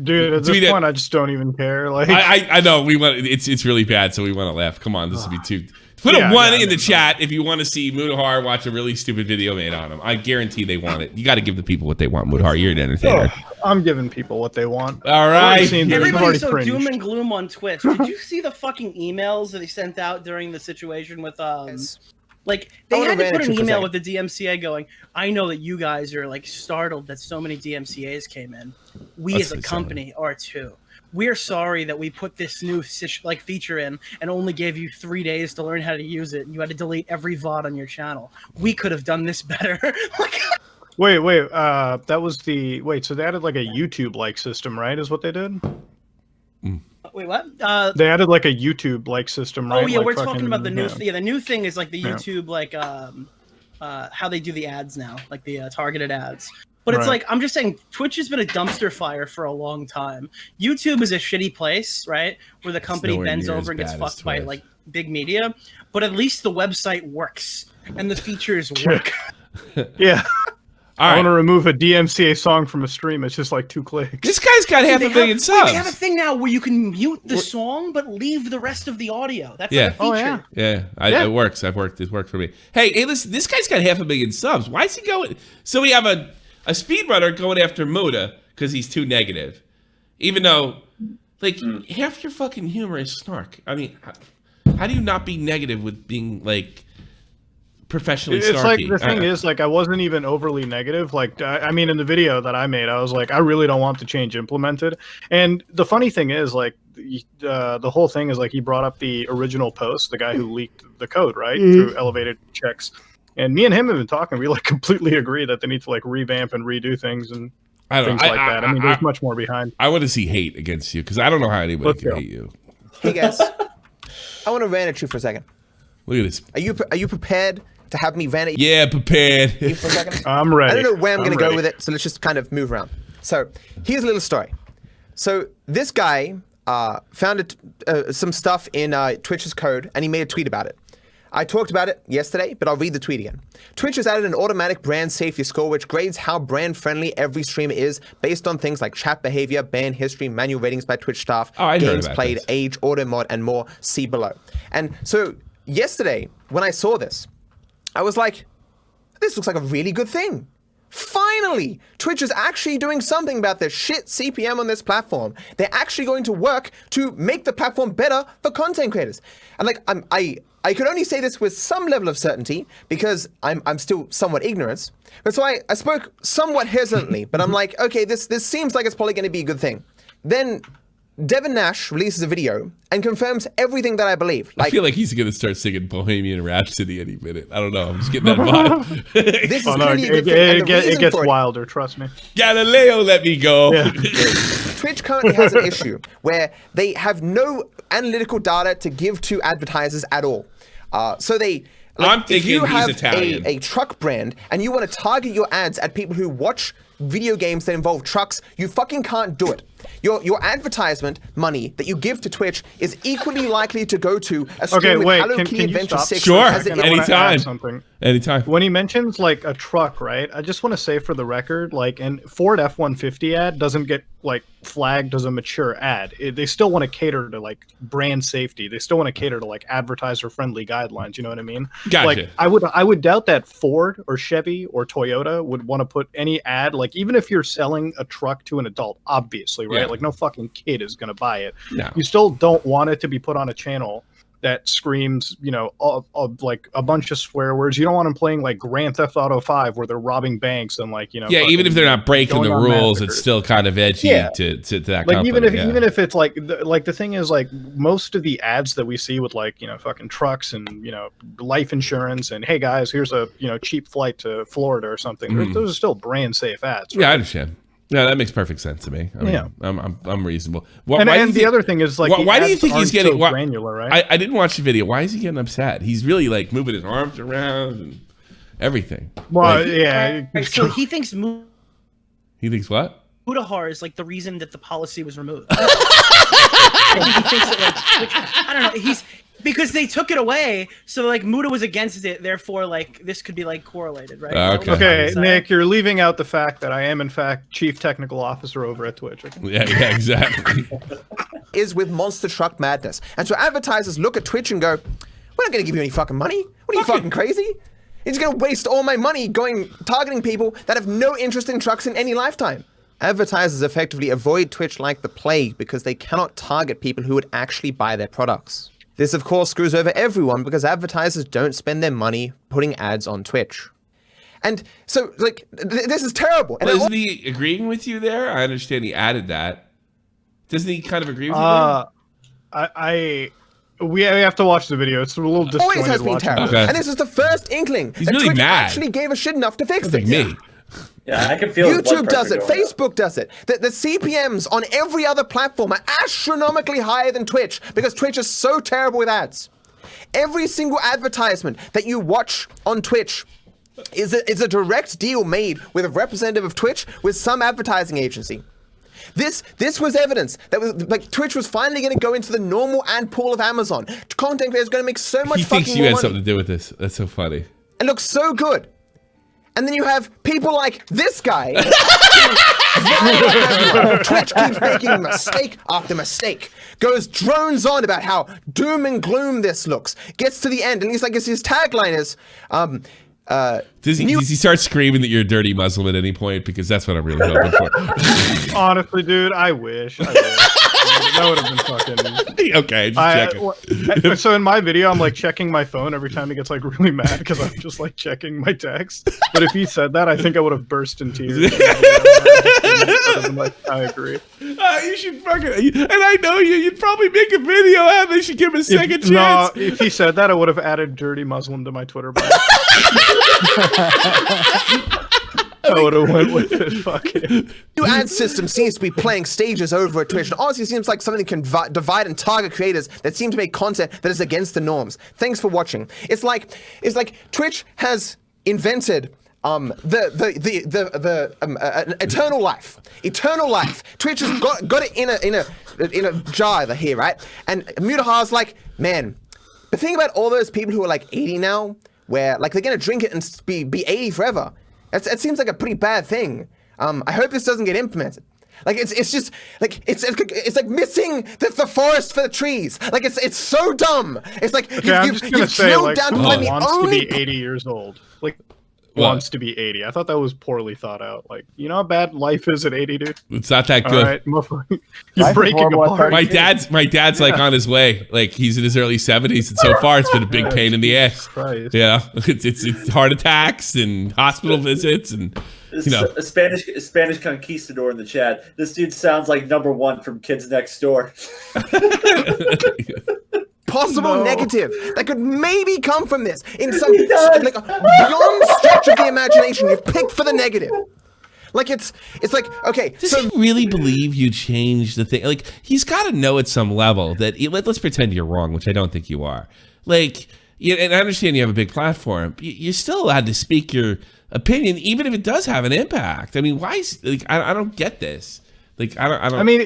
Dude, at this point, I just don't even care. Like I know. We want it's really bad, so we want to laugh. Come on, this would be too... Put a 1 in the chat if you want to see Mudahar watch a really stupid video made on him. I guarantee they want it. You got to give the people what they want, Mudahar. You're an entertainer. I'm giving people what they want. All right. Everybody's so doom and gloom on Twitch. Did you see the fucking emails that he sent out during the situation with like they had to put an email with the DMCA going, I know that you guys are like startled that so many DMCAs came in. We as a company are too. We're sorry that we put this new feature in and only gave you 3 days to learn how to use it. And you had to delete every VOD on your channel. We could have done this better. Wait. That was the so they added like a YouTube-like system, right? Is what they did? Wait, what? They added like a YouTube-like system, right? Oh yeah, like we're talking about the new. Yeah, the new thing is like the YouTube, like how they do the ads now, like the targeted ads. But it's like, I'm just saying, Twitch has been a dumpster fire for a long time. YouTube is a shitty place, right? Where the company bends over and gets fucked by like big media. But at least the website works and the features work. Yeah. I want to remove a DMCA song from a stream. It's just like 2 clicks. This guy's got half a million subs. They have a thing now where you can mute the song but leave the rest of the audio. That's like a feature. It works. It worked for me. Hey, listen, this guy's got 500,000 subs. Why is he going? So we have a speedrunner going after Muda because he's too negative. Even though, like, half your fucking humor is snark. I mean, how do you not be negative with being, like, professionally snarky? It's like, the thing is, like, I wasn't even overly negative. Like, I mean, in the video that I made, I was like, I really don't want the change implemented. And the funny thing is, like, the whole thing is, like, he brought up the original post, the guy who leaked the code, right, through elevated checks. And me and him have been talking. We like completely agree that they need to like revamp and redo things and things like that. I mean, there's much more behind. I want to see hate against you because I don't know how anybody can hate you. Hey guys, I want to rant at you for a second. Look at this. Are you prepared to have me rant at you? Yeah, prepared. You for a second? I'm ready. I don't know where I'm going to go with it, so let's just kind of move around. So here's a little story. So this guy found some stuff in Twitch's code, and he made a tweet about it. I talked about it yesterday, but I'll read the tweet again. Twitch has added an automatic brand safety score which grades how brand-friendly every streamer is based on things like chat behavior, ban history, manual ratings by Twitch staff, games played, age, auto mod, and more. See below. And so yesterday, when I saw this, I was like, this looks like a really good thing Finally, Twitch is actually doing something about the shit CPM on this platform. They're actually going to work to make the platform better for content creators. And like, I could only say this with some level of certainty because I'm still somewhat ignorant. But so I spoke somewhat hesitantly, but I'm like, okay, this seems like it's probably going to be a good thing. Then Devin Nash releases a video and confirms everything that I believe. I feel like he's going to start singing Bohemian Rhapsody any minute. I don't know. I'm just getting that vibe. This is no, it gets wilder, trust me. Galileo, let me go. Yeah. Twitch currently has an issue where they have no analytical data to give to advertisers at all. So they... Like, I'm thinking if you have he's Italian. a truck brand and you want to target your ads at people who watch video games that involve trucks, you fucking can't do it. Your advertisement money that you give to Twitch is equally likely to go to a stream with Hello Kitty Adventure 6. Sure, as it is- anytime. Anytime. When he mentions like a truck, right? I just want to say for the record, like, and Ford F-150 ad doesn't get like flagged as a mature ad. They still want to cater to like brand safety. They still want to cater to like advertiser friendly guidelines. You know what I mean? Gotcha. Like I would doubt that Ford or Chevy or Toyota would want to put any ad, like even if you're selling a truck to an adult, obviously, right? Yeah. Like no fucking kid is gonna buy it. No. You still don't want it to be put on a channel that screams, you know, like a bunch of swear words. You don't want them playing like Grand Theft Auto 5 where they're robbing banks and like, you know. Yeah, even if they're not breaking the going on rules, massacres. it's still kind of edgy Yeah. to that Like company. even if it's like the thing is like most of the ads that we see with like, you know, fucking trucks and, you know, life insurance and hey guys, here's a, you know, cheap flight to Florida or something. Mm. Those are still brand safe ads. Yeah, I understand. Yeah, that makes perfect sense to me. I mean, Yeah. I'm reasonable. And the other thing is like, why do you think he's getting so granular, right? I didn't watch the video. Why is he getting upset? He's really like moving his arms around and everything. Well, Like, yeah. Right, so he thinks he thinks what? Mudahar is like the reason that the policy was removed. I think he thinks that like I don't know. Because they took it away, so like Muda was against it. Therefore, like this could be like correlated, right? Okay, Nick, you're leaving out the fact that I am in fact chief technical officer over at Twitch. Okay? Yeah, exactly. is with monster truck madness. And so advertisers look at Twitch and go, we're not going to give you any fucking money. What are you fucking crazy? You're just going to waste all my money targeting people that have no interest in trucks in any lifetime. Advertisers effectively avoid Twitch like the plague because they cannot target people who would actually buy their products. This, of course, screws over everyone because advertisers don't spend their money putting ads on Twitch. And so, like, this is terrible. And Well, isn't he agreeing with you there? I understand he added that. Doesn't he kind of agree with you there? We have to watch the video. It's a little disjointed. always has been watching terrible. Okay. And this is the first inkling He's that really Twitch mad. actually gave a shit enough to fix Like this. me. Yeah, I can feel his blood YouTube does pressure it. going up. Facebook does it. The CPMs on every other platform are astronomically higher than Twitch because Twitch is so terrible with ads. Every single advertisement that you watch on Twitch is a direct deal made with a representative of Twitch with some advertising agency. This was evidence that like Twitch was finally going to go into the normal ad pool of Amazon. Content creators are going to make so much He fucking thinks you more had money. something to do with this. That's so funny. It looks so good. And then you have people like this guy. Twitch keeps making mistake after mistake. Drones on about how doom and gloom this looks. Gets to the end, and he's like, his tagline is, Does he start screaming that you're a dirty Muslim at any point? Because that's what I'm really hoping for. Honestly, dude, I wish. That would have been fucking... Okay, just checking. So in my video, I'm like checking my phone every time he gets like really mad because I'm just like checking my text. But if he said that, I think I would have burst in tears. Like, I agree. You should fucking... And I know you'd probably make a video out. They should give him a second chance. No, if he said that, I would have added dirty Muslim to my Twitter bio. I would have went with it. Fucking. New ad system seems to be playing stages over at Twitch, and honestly seems like something can divide and target creators that seem to make content that is against the norms. Thanks for watching. It's like Twitch has invented eternal life. Eternal life. Twitch has got it in a jar here, right? And Mutahar's like, man, the thing about all those people who are like 80 now, where like they're gonna drink it and be 80 forever. It seems like a pretty bad thing. I hope this doesn't get implemented. Like it's just like it's like missing the forest for the trees. Like it's so dumb. It's like Okay, I'm just gonna say, like, down who to the wants to only be 80 years old? Like, wants to be 80. I thought that was poorly thought out. Like, you know how bad life is at 80, dude? It's not that good. All right, you're breaking apart. My dad's like on his way. Like he's in his early 70s, and so far it's been a big pain in the ass. Christ. Yeah, it's heart attacks and hospital visits and you know. A Spanish conquistador in the chat. This dude sounds like #1 from Kids Next Door. Possible negative that could maybe come from this in some like beyond stretch of the imagination. You've picked for the negative. Like it's like, okay. Does he really believe you changed the thing? Like he's got to know at some level that let's pretend you're wrong, which I don't think you are. Like, and I understand you have a big platform. You're still allowed to speak your opinion, even if it does have an impact. I mean, why is like I don't get this. Like I don't. I mean,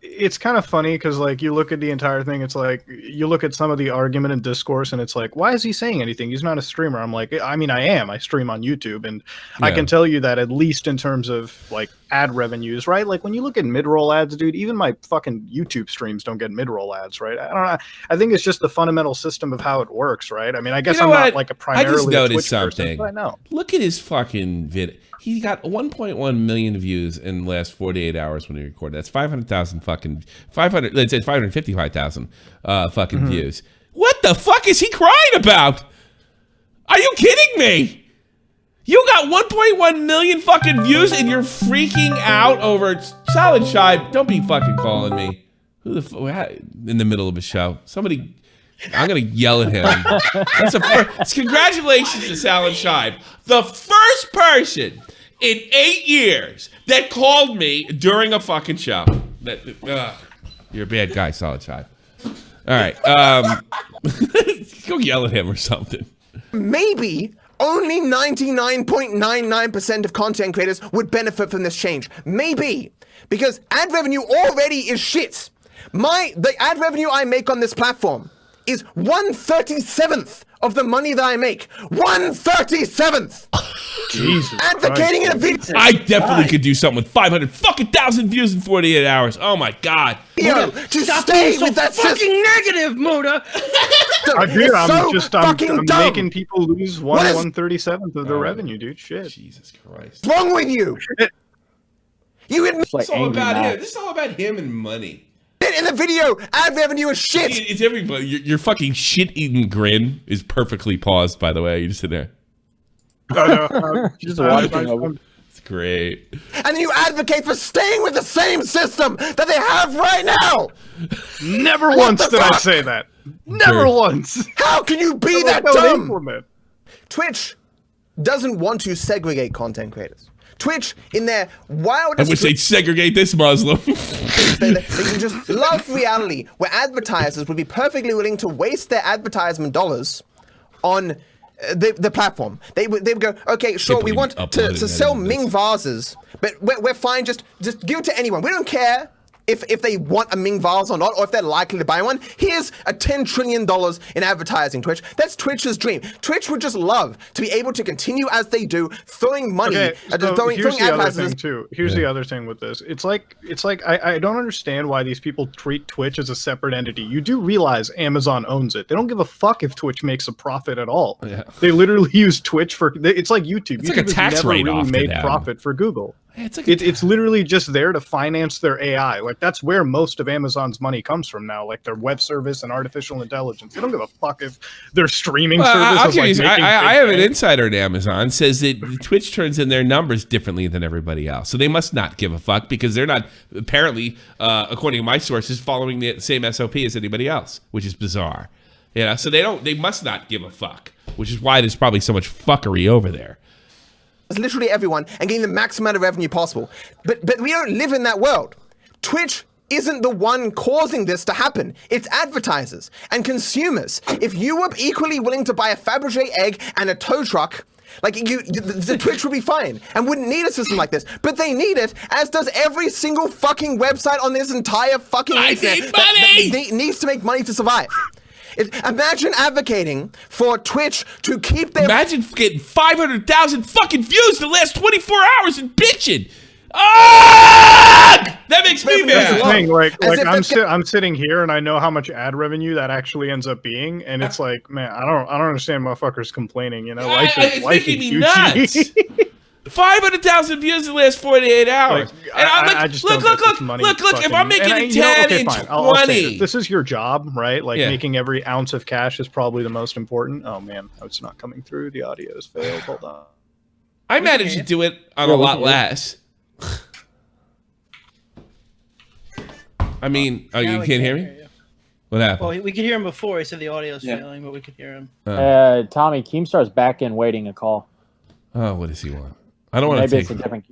it's kind of funny because like you look at the entire thing. It's like you look at some of the argument and discourse, and it's like, why is he saying anything? He's not a streamer. I'm like, I mean, I am. I stream on YouTube, and I can tell you that at least in terms of like ad revenues, right? Like when you look at mid-roll ads, dude, even my fucking YouTube streams don't get mid-roll ads, right? I don't know. I think it's just the fundamental system of how it works, right? I mean, I guess I'm not like a primarily I just noticed Twitch something. person, but I know. Look at his fucking vid. He got 1.1 million views in the last 48 hours when he recorded. That's 500,000 fucking 500. Let's say 555,000 fucking views. What the fuck is he crying about? Are you kidding me? You got 1.1 million fucking views and you're freaking out over Solid Shibe. Don't be fucking calling me. Who the fuck in the middle of a show? Somebody. I'm gonna yell at him. Congratulations to Solid Shibe, the first person in 8 years that called me during a fucking show. You're a bad guy, Solid Shibe. All right, go yell at him or something. Maybe only 99.99% of content creators would benefit from this change. Maybe because ad revenue already is shit. The ad revenue I make on this platform is 1/37th of the money that I make. 1/37th. Jesus advocating in a video. I definitely could do something with 500,000 views in 48 hours. Oh my god. Yo, to stay with that fucking negative, Moda. Dude, I'm fucking dumb. making people lose 1/37th of their revenue, dude. Shit. Jesus Christ. What's wrong with you? You admit It's all about him. This is all about him and money. in the video, ad revenue is shit. It's everybody. Your fucking shit-eating grin is perfectly paused, by the way. You just sit there. Just watching. It's great. And then you advocate for staying with the same system that they have right now. Never once did I say that. Never once. How can you be that dumb? Twitch doesn't want to segregate content creators. Twitch, in their wildest... I wish they'd segregate this Muslim. they can just love reality, where advertisers would be perfectly willing to waste their advertisement dollars on the platform. They would go, okay, sure, we want to sell Ming vases, but we're fine, just give it to anyone. We don't care if they want a Ming vase or not, or if they're likely to buy one. Here's a $10 trillion in advertising, Twitch. That's Twitch's dream. Twitch would just love to be able to continue as they do, throwing money, throwing advertisers. Here's the other thing with this. It's like I don't understand why these people treat Twitch as a separate entity. You do realize Amazon owns it. They don't give a fuck if Twitch makes a profit at all. Yeah. They literally use Twitch for. It's like YouTube. It's YouTube like a tax never write-off really made to them. profit for Google. It's literally just there to finance their AI. Like that's where most of Amazon's money comes from now. Like their web service and artificial intelligence. They don't give a fuck if their streaming service is like I have an insider at Amazon says that Twitch turns in their numbers differently than everybody else. So they must not give a fuck because they're not apparently, according to my sources, following the same SOP as anybody else, which is bizarre. Yeah, so they must not give a fuck, which is why there's probably so much fuckery over there. Literally everyone and getting the max amount of revenue possible. But we don't live in that world. Twitch isn't the one causing this to happen. It's advertisers and consumers. If you were equally willing to buy a Fabergé egg and a tow truck, like the Twitch would be fine and wouldn't need a system like this. But they need it, as does every single fucking website on this entire fucking internet that needs to make money to survive. Imagine advocating for Twitch to keep their... Imagine getting 500,000 fucking views in the last 24 hours and bitching. That makes me That's the mad. thing, As if I'm sitting here and I know how much ad revenue that actually ends up being, and it's like, man, I don't understand motherfuckers complaining. You know, life It's life making is me Gucci. nuts. 500,000 views in the last 48 hours. Like, and I'm like, I just look, don't look, get look, this money look, if I'm making and 10 okay, and fine. 20. I'll say it. If this is your job, right? Like Yeah. making every ounce of cash is probably the most important. Oh man, it's not coming through. The audio has failed. Hold on. I managed to do it on a lot less. I mean, oh, Now you we can't hear me? What happened? Well, we could hear him before. He said the audio's failing, but we could hear him. Tommy, Keemstar's back in waiting a call. Oh, what does he want? I don't want to Maybe take. it's a different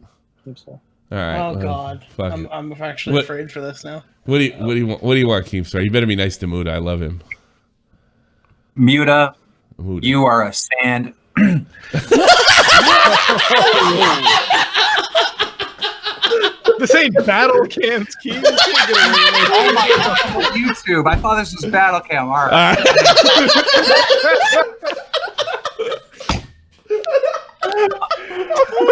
Keemstar. All right. Oh well, God, fuck it. I'm actually afraid for this now. What do you want? What do you want, Keemstar? You better be nice to Muda. I love him. Muda, you are a sand. This ain't battle cams, Keem. Oh my God, YouTube. I thought this was battle cam. All right.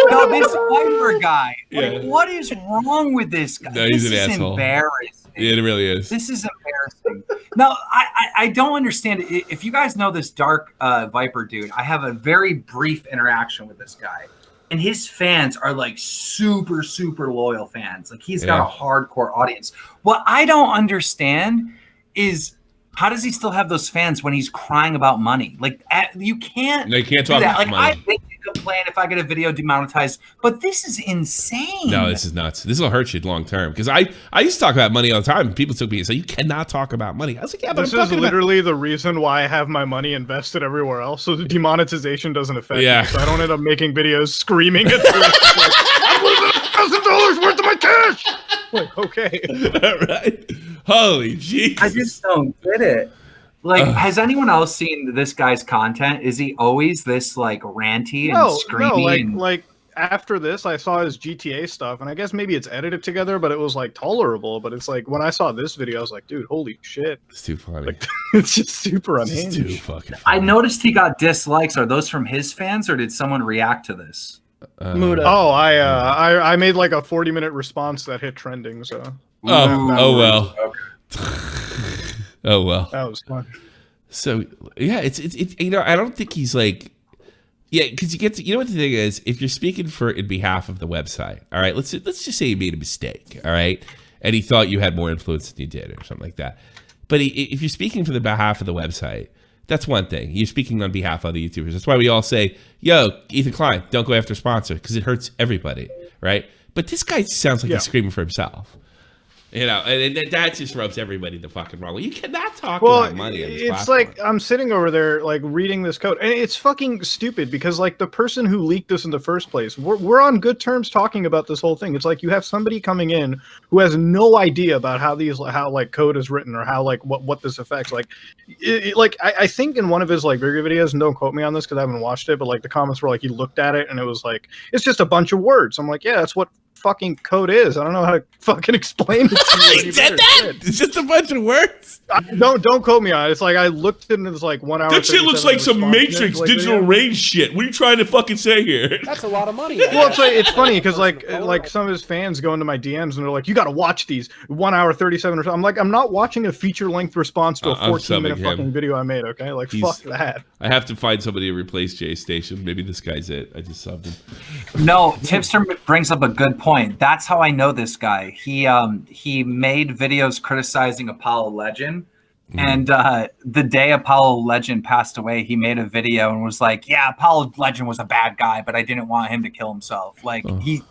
No, this Viper guy. Like, what is wrong with this guy? No, he's this an is asshole. embarrassing. Yeah, it really is. This is embarrassing. No, I don't understand. If you guys know this Dark Viper dude, I have a very brief interaction with this guy. And his fans are like super, super loyal fans. Like he's got a hardcore audience. What I don't understand is how does he still have those fans when he's crying about money? Like you can't. No, you can't do talk that. about Like money. I think you complain if I get a video demonetized, but this is insane. No, this is nuts. This will hurt you long term. Because I used to talk about money all the time. And people took me and say, you cannot talk about money. I was like, yeah, but This I'm is talking about. literally the reason why I have my money invested everywhere else, so the demonetization doesn't affect Yeah. me. So I don't end up making videos screaming at Twitch. Like, I'm losing $1,000 worth of my cash. Like, okay. Right? Holy jeez. I just don't get it. Like, has anyone else seen this guy's content? Is he always this like ranty and screamy? Like after this, I saw his GTA stuff, and I guess maybe it's edited together, but it was like tolerable. But it's like when I saw this video, I was like, dude, holy shit! It's too funny. Like, it's just super It's unhinged. too fucking. I noticed he got dislikes. Are those from his fans, or did someone react to this? Oh, I made like a 40-minute response that hit trending. So. Oh well. Oh well. That was fun. So yeah, it's you know, I don't think he's like, yeah, because you get to, you know what the thing is, if you're speaking for in behalf of the website, all right, let's just say he made a mistake, all right, and he thought you had more influence than you did or something like that. But if you're speaking for the behalf of the website, that's one thing. You're speaking on behalf of the YouTubers. That's why we all say, yo, Ethan Klein, don't go after sponsor, because it hurts everybody, right? But this guy sounds like he's screaming for himself. You know, and that just rubs everybody the fucking wrong way. You cannot talk about money on this it's platform. like I'm sitting over there like reading this code, and it's fucking stupid because like the person who leaked this in the first place, we're on good terms talking about this whole thing. It's like you have somebody coming in who has no idea about how like code is written or how like what this affects. Like, I think in one of his like bigger videos, and don't quote me on this because I haven't watched it, but like the comments were like he looked at it and it was like it's just a bunch of words. I'm like, yeah, that's what fucking code is. I don't know how to fucking explain it to you. He said that? It's just a bunch of words. Don't quote me on it. It's like I looked into this like 1 hour. That shit looks like some Matrix digital range shit. What are you trying to fucking say here? That's a lot of money. Well, it's like it's funny because like some of his fans go into my DMs and they're like, "You got to watch these 1 hour 37 or something." I'm like, I'm not watching a feature length response to a 14-minute fucking video I made. Okay, like fuck that. I have to find somebody to replace Jaystation. Maybe this guy's it. I just subbed him. No, Tipster brings up a good point. That's how I know this guy. He made videos criticizing Apollo Legend. And the day Apollo Legend passed away, he made a video and was like, yeah, Apollo Legend was a bad guy, but I didn't want him to kill himself. Like he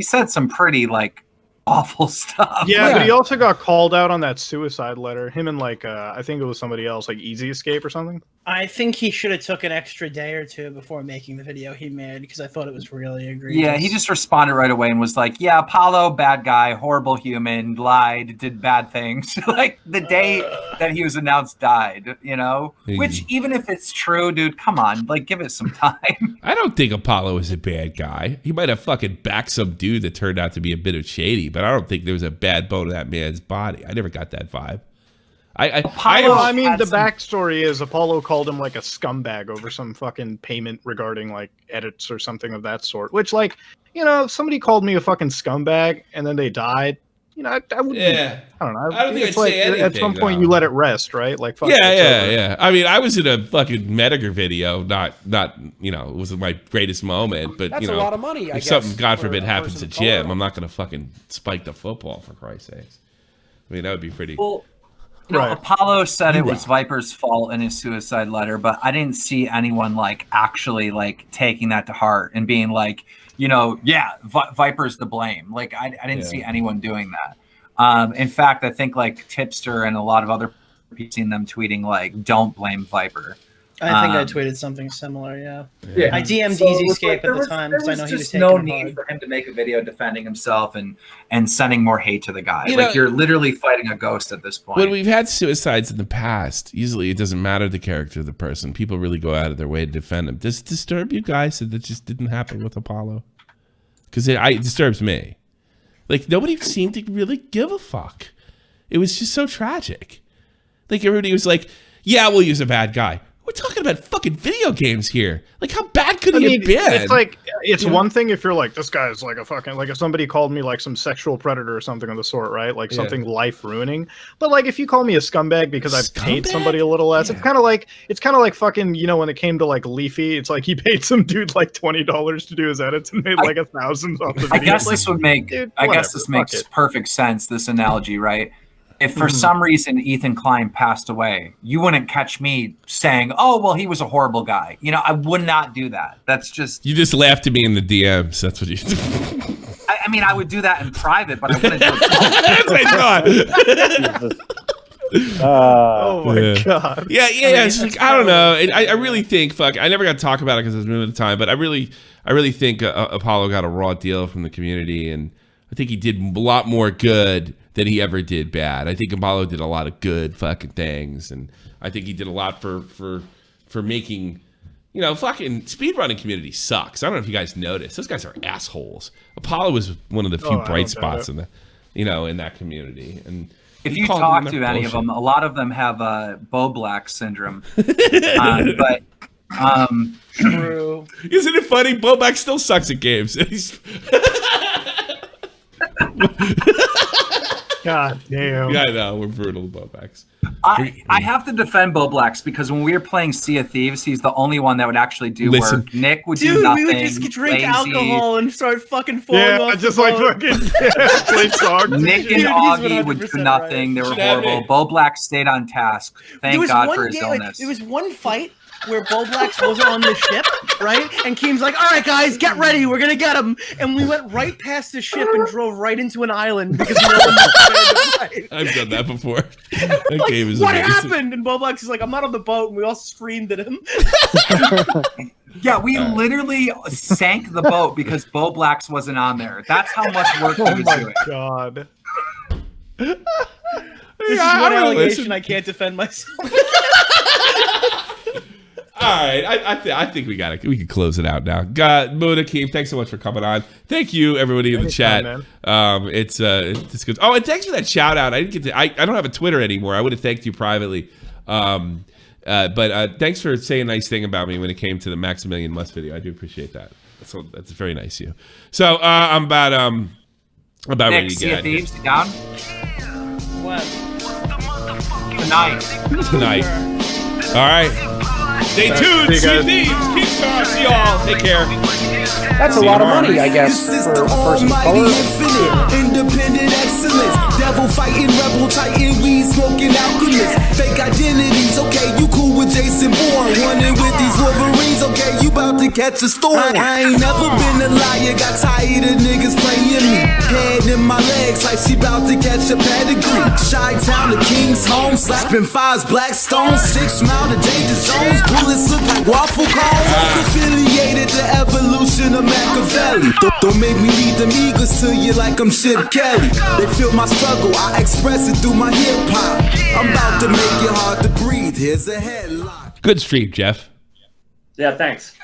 said some pretty like awful stuff. Yeah, but he also got called out on that suicide letter. Him and like I think it was somebody else, like Easy Escape or something. I think he should have took an extra day or two before making the video he made because I thought it was really egregious. Yeah, he just responded right away and was like, yeah, Apollo, bad guy, horrible human, lied, did bad things. Like the day that he was announced died, you know? Which even if it's true, dude, come on, like give it some time. I don't think Apollo is a bad guy. He might have fucking backed some dude that turned out to be a bit of shady, but I don't think there was a bad bone in that man's body. I never got that vibe. I mean, the backstory is Apollo called him like a scumbag over some fucking payment regarding like edits or something of that sort. Which, like, you know, if somebody called me a fucking scumbag and then they died, you know, I wouldn't. Yeah. I don't know. I don't think it's I'd like say anything, at some point though. you let it rest, right? Like, fuck Yeah. I mean, I was in a fucking Medgar video, not you know, it wasn't my greatest moment, but That's you know, a lot of money, I if something, guess, God for forbid, a happens to person of color. Jim, I'm not gonna fucking spike the football for Christ's sakes. I mean, that would be pretty. Well, you know, Apollo said it was Viper's fault in his suicide letter, but I didn't see anyone like actually like taking that to heart and being like, you know, yeah, Viper's to blame. Like I didn't see anyone doing that. In fact, I think like Tipster and a lot of other people seen them tweeting like, "Don't blame Viper." I think I tweeted something similar. Yeah. Yeah. I DM'd So, EasyScape like, at the time because I know he was just taking no him need hard. for him to make a video defending himself and sending more hate to the guy. You Like know- you're literally fighting a ghost at this point. When we've had suicides in the past, usually it doesn't matter the character of the person. People really go out of their way to defend them. Does it disturb you guys that just didn't happen with Apollo? Because it disturbs me. Like, nobody seemed to really give a fuck. It was just so tragic. Like, everybody was like, yeah, we'll use a bad guy. We're talking about fucking video games here. Like, how bad could he have been? It's like, it's You know? one thing if you're like, this guy's like a fucking, like if somebody called me like some sexual predator or something of the sort, right? Like Yeah. something life ruining. But like if you call me a scumbag because I paid somebody a little less, it's kind of like fucking, you know, when it came to like Leafy, it's like he paid some dude like $20 to do his edits and made like $1,000 off the video. I guess Like, this would make. dude, I whatever, guess this fuck makes it. perfect sense. This analogy, right? If for some reason Ethan Klein passed away, you wouldn't catch me saying, "Oh, well, he was a horrible guy." You know, I would not do that. That's just. You just laughed at me in the DMs. That's what you do. I mean, I would do that in private, but I wouldn't do it. Oh my Yeah. god. Yeah. It's like, I don't know. I really think, I never got to talk about it because I was moving at the time, but I really think Apollo got a raw deal from the community, and I think he did a lot more good than he ever did bad. I think Apollo did a lot of good fucking things, and I think he did a lot for making, you know, fucking speedrunning community sucks. I don't know if you guys noticed. Those guys are assholes. Apollo was one of the few bright spots in the, you know, in that community. And If he you called talk them to their any of bullshit. them, a lot of them have Bo Black syndrome. But True. Isn't it funny? Bobak still sucks at games. He's God damn. Yeah, I know. We're brutal Bobaks. I have to defend Bo Blacks because when we were playing Sea of Thieves, he's the only one that would actually do Listen. work. Nick would do Dude, nothing. we would just drink lazy. alcohol and start fucking falling Yeah, off just the like boat. fucking play songs. Nick and Dude, he's Augie would do 100% nothing. right. They were Should have horrible. me. Bo Black stayed on task. There Thank was God one for his day, like, illness. there was one fight where Bo Blacks wasn't on the ship, right? And Keem's like, all right, guys, get ready. We're going to get him. And we went right past the ship and drove right into an island because no one was prepared to fight. I've done that before. That game is What amazing. happened? And Bo Blacks is like, I'm not on the boat. And we all screamed at him. Yeah, we literally sank the boat because Bo Blacks wasn't on there. That's how much work he Oh was my doing. god. This is Yeah, one I don't allegation listen. I can't defend myself. All right, I think we can close it out now. God, Muda, Keem, thanks so much for coming on. Thank you, everybody in the chat. Anytime, It's good. Oh, and thanks for that shout out. I didn't get to. I don't have a Twitter anymore. I would have thanked you privately. But thanks for saying a nice thing about me when it came to the Maximilian Must video. I do appreciate that. That's very nice of you. So I'm about ready Nick, to Sea get of out of here. Thieves, you down? What? Tonight. All right. Stay tuned. See you, thieves. KEEMSTAR. See y'all. Take care. That's a lot of money, I guess, for a person of color. Independent excellence, devil fighting, rebel titan, weed smoking alchemist, fake identities. Okay, you cool with Jason Bourne, running with these Wolverines. Okay, you about to catch a storm. I ain't never been a liar, got tired of niggas playing me. Head in my legs like she about to catch a pedigree. Chi-town to King's home, slapping fives, black stones, 6 mile to danger zones. Bullets look like waffle cones. Affiliated to evolution of Machiavelli. Don't make me lead them eagles to you like I'm Chip Kelly. They feel my struggle, I express it through my hip hop. I'm about to make it hard to breathe. Here's a headlock. Good stream, Jeff. Yeah, thanks.